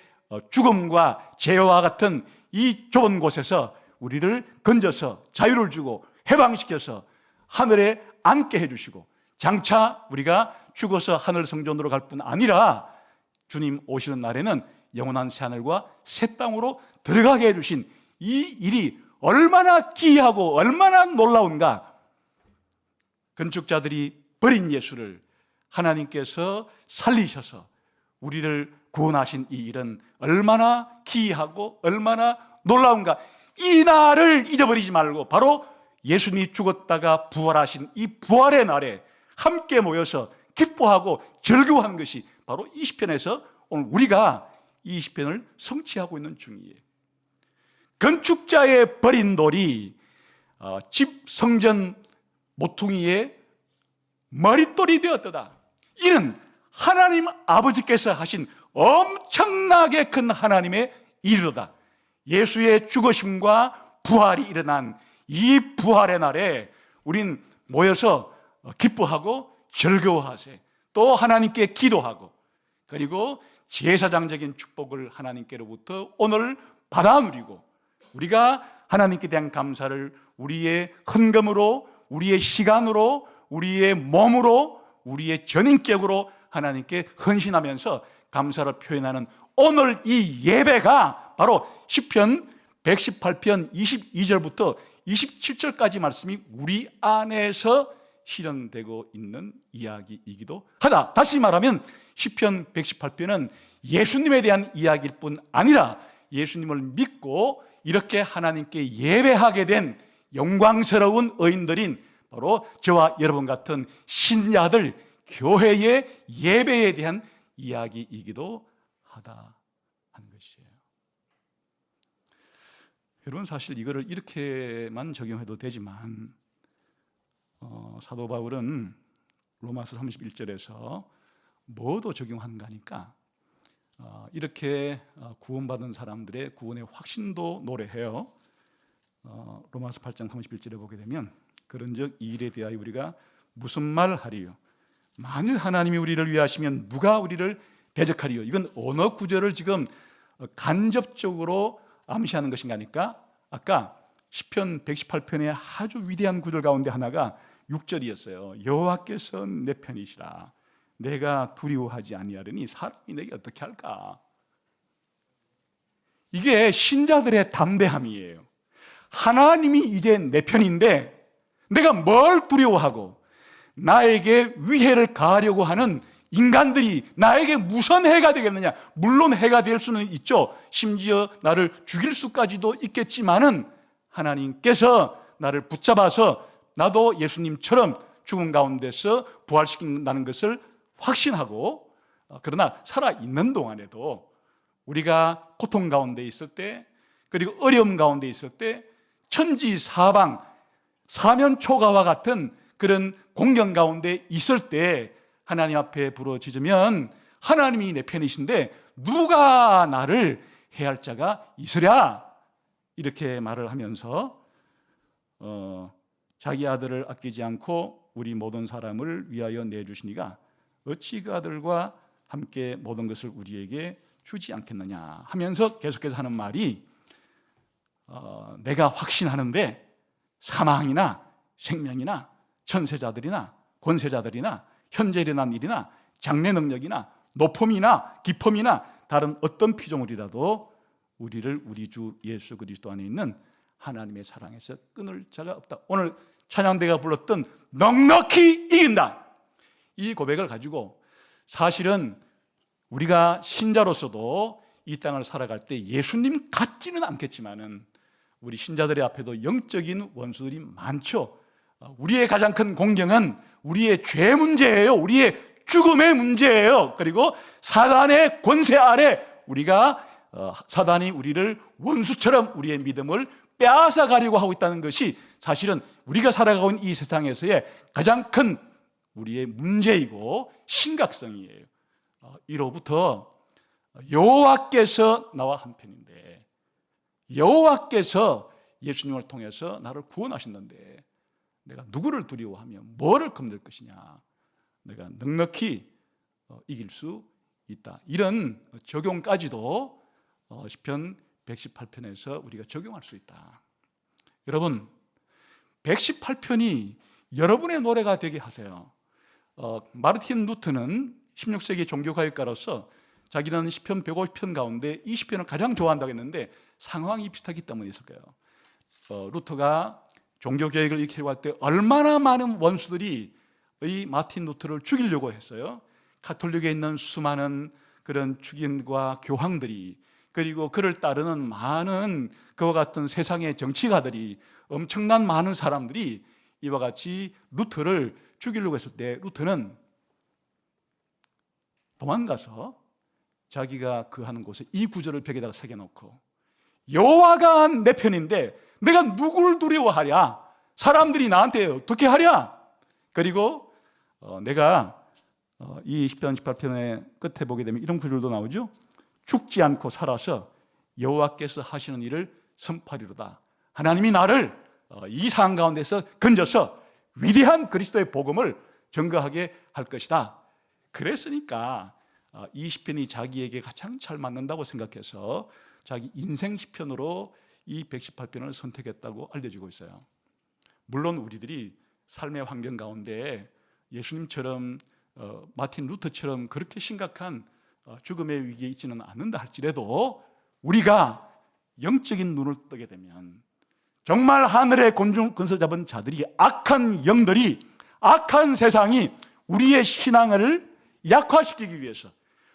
죽음과 죄와 같은 이 좁은 곳에서 우리를 건져서 자유를 주고 해방시켜서 하늘에 앉게 해주시고, 장차 우리가 죽어서 하늘 성전으로 갈 뿐 아니라 주님 오시는 날에는 영원한 새하늘과 새 땅으로 들어가게 해주신 이 일이 얼마나 기이하고 얼마나 놀라운가. 건축자들이 버린 예수를 하나님께서 살리셔서 우리를 구원하신 이 일은 얼마나 기이하고 얼마나 놀라운가. 이 날을 잊어버리지 말고 바로 예수님이 죽었다가 부활하신 이 부활의 날에 함께 모여서 기뻐하고 즐거워하는 것이 바로 이 시편에서 오늘 우리가 이 시편을 성취하고 있는 중이에요. 건축자의 버린 돌이 집 성전 모퉁이의 머릿돌이 되었도다. 이는 하나님 아버지께서 하신 엄청나게 큰 하나님의 일이로다. 예수의 죽으심과 부활이 일어난 이 부활의 날에 우린 모여서 기뻐하고 즐거워하세. 또 하나님께 기도하고, 그리고 제사장적인 축복을 하나님께로부터 오늘 받아 누리고, 우리가 하나님께 대한 감사를 우리의 헌금으로, 우리의 시간으로, 우리의 몸으로, 우리의 전인격으로 하나님께 헌신하면서 감사를 표현하는 오늘 이 예배가 바로 시편 118편 22절부터 27절까지 말씀이 우리 안에서 실현되고 있는 이야기이기도 하다. 다시 말하면 시편 118편은 예수님에 대한 이야기일 뿐 아니라 예수님을 믿고 이렇게 하나님께 예배하게 된 영광스러운 의인들인 바로 저와 여러분 같은 신자들, 교회의 예배에 대한 이야기이기도 하다 하는 것이에요. 여러분, 사실 이거를 이렇게만 적용해도 되지만 사도 바울은 로마서 31절에서 뭐도 적용하는가 하니까 이렇게 구원받은 사람들의 구원의 확신도 노래해요. 로마서 8장 31절에 보게 되면 그런즉 이 일에 대하여 우리가 무슨 말 하리요? 만일 하나님이 우리를 위하시면 누가 우리를 대적하리요? 이건 언어 구절을 지금 간접적으로 암시하는 것인가 하니까 아까 시편 118편의 아주 위대한 구절 가운데 하나가 6절이었어요. 여호와께서 내 편이시라. 내가 두려워하지 아니하리니 사람이 내게 어떻게 할까? 이게 신자들의 담대함이에요. 하나님이 이제 내 편인데 내가 뭘 두려워하고 나에게 위해를 가하려고 하는 인간들이 나에게 무슨 해가 되겠느냐? 물론 해가 될 수는 있죠. 심지어 나를 죽일 수까지도 있겠지만은 하나님께서 나를 붙잡아서 나도 예수님처럼 죽은 가운데서 부활시킨다는 것을 확신하고, 그러나 살아있는 동안에도 우리가 고통 가운데 있을 때, 그리고 어려움 가운데 있을 때, 천지사방 사면초가와 같은 그런 공경 가운데 있을 때 하나님 앞에 부르짖으면 하나님이 내 편이신데 누가 나를 해할 자가 있으랴, 이렇게 말을 하면서 자기 아들을 아끼지 않고 우리 모든 사람을 위하여 내주시니가 어찌 그 아들과 함께 모든 것을 우리에게 주지 않겠느냐 하면서 계속해서 하는 말이 내가 확신하는데 사망이나 생명이나 천세자들이나 권세자들이나 현재 일어난 일이나 장래 능력이나 높음이나 깊음이나 다른 어떤 피조물이라도 우리를 우리 주 예수 그리스도 안에 있는 하나님의 사랑에서 끊을 자가 없다. 오늘 찬양대가 불렀던 넉넉히 이긴다, 이 고백을 가지고 사실은 우리가 신자로서도 이 땅을 살아갈 때 예수님 같지는 않겠지만은 우리 신자들의 앞에도 영적인 원수들이 많죠. 우리의 가장 큰 공경은 우리의 죄 문제예요. 우리의 죽음의 문제예요. 그리고 사단의 권세 아래 우리가 사단이 우리를 원수처럼 우리의 믿음을 빼앗아 가려고 하고 있다는 것이 사실은 우리가 살아가고 있는 이 세상에서의 가장 큰 우리의 문제이고 심각성이에요. 이로부터 여호와께서 나와 한편인데, 여호와께서 예수님을 통해서 나를 구원하셨는데 내가 누구를 두려워하며 뭐를 겁낼 것이냐? 내가 넉넉히 이길 수 있다. 이런 적용까지도 시편 118편에서 우리가 적용할 수 있다. 여러분, 118편이 여러분의 노래가 되게 하세요. 마르틴 루트는 16세기 종교가역가로서 자기는 시편 150편 가운데 이 시편을 가장 좋아한다고 했는데 상황이 비슷하기 때문에 있을 거예요. 루터가 종교개혁을 일으키려고 할 때 얼마나 많은 원수들이 마틴 루터를 죽이려고 했어요. 가톨릭에 있는 수많은 그런 축인과 교황들이, 그리고 그를 따르는 많은 그와 같은 세상의 정치가들이, 엄청난 많은 사람들이 이와 같이 루터를 죽이려고 했을 때 루터는 도망가서 자기가 그 하는 곳에 이 구절을 벽에다가 새겨놓고, 여호와가 내 편인데 내가 누구를 두려워하랴? 사람들이 나한테 어떻게 하랴? 그리고 내가 이 시편 18편의 끝에 보게 되면 이런 구절도 나오죠. 죽지 않고 살아서 여호와께서 하시는 일을 선포하리로다. 하나님이 나를 이 상황 가운데서 건져서 위대한 그리스도의 복음을 전거하게 할 것이다. 그랬으니까 이 시편이 자기에게 가장 잘 맞는다고 생각해서 자기 인생 시편으로 이 118편을 선택했다고 알려지고 있어요. 물론 우리들이 삶의 환경 가운데 예수님처럼 마틴 루터처럼 그렇게 심각한 죽음의 위기에 있지는 않는다 할지라도, 우리가 영적인 눈을 뜨게 되면 정말 하늘의 권세 잡은 자들이, 악한 영들이, 악한 세상이 우리의 신앙을 약화시키기 위해서,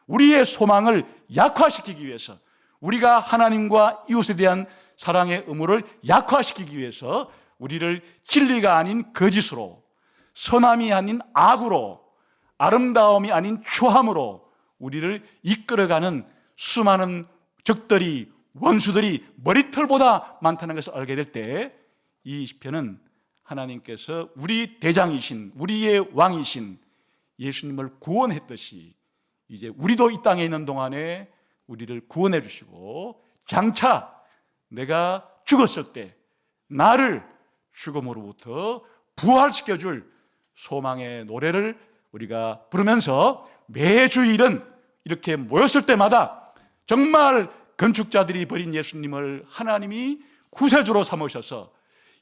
우리의 소망을 약화시키기 위해서, 우리가 하나님과 이웃에 대한 사랑의 의무를 약화시키기 위해서 우리를 진리가 아닌 거짓으로, 선함이 아닌 악으로, 아름다움이 아닌 추함으로 우리를 이끌어가는 수많은 적들이, 원수들이 머리털보다 많다는 것을 알게 될 때, 이 시편은 하나님께서 우리 대장이신, 우리의 왕이신 예수님을 구원했듯이 이제 우리도 이 땅에 있는 동안에 우리를 구원해 주시고, 장차 내가 죽었을 때 나를 죽음으로부터 부활시켜줄 소망의 노래를 우리가 부르면서 매주일은 이렇게 모였을 때마다 정말 건축자들이 버린 예수님을 하나님이 구세주로 삼으셔서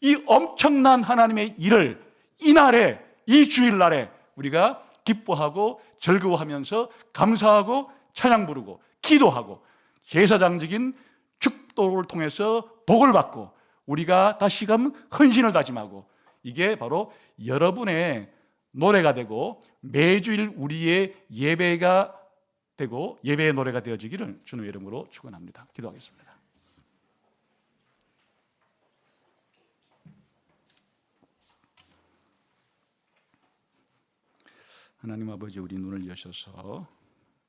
이 엄청난 하나님의 일을 이날에, 이 주일날에 우리가 기뻐하고 즐거워하면서 감사하고 찬양 부르고 기도하고 제사장적인 축도를 통해서 복을 받고 우리가 다시금 헌신을 다짐하고, 이게 바로 여러분의 노래가 되고 매주일 우리의 예배가 되고 예배의 노래가 되어지기를 주님의 이름으로 축원합니다. 기도하겠습니다. 하나님 아버지, 우리 눈을 여셔서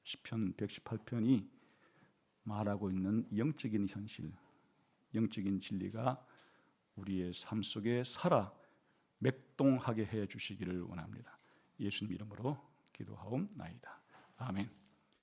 시편 118편이 말하고 있는 영적인 현실, 영적인 진리가 우리의 삶 속에 살아 맥동하게 해 주시기를 원합니다. 예수님 이름으로 기도하옵나이다. 아멘.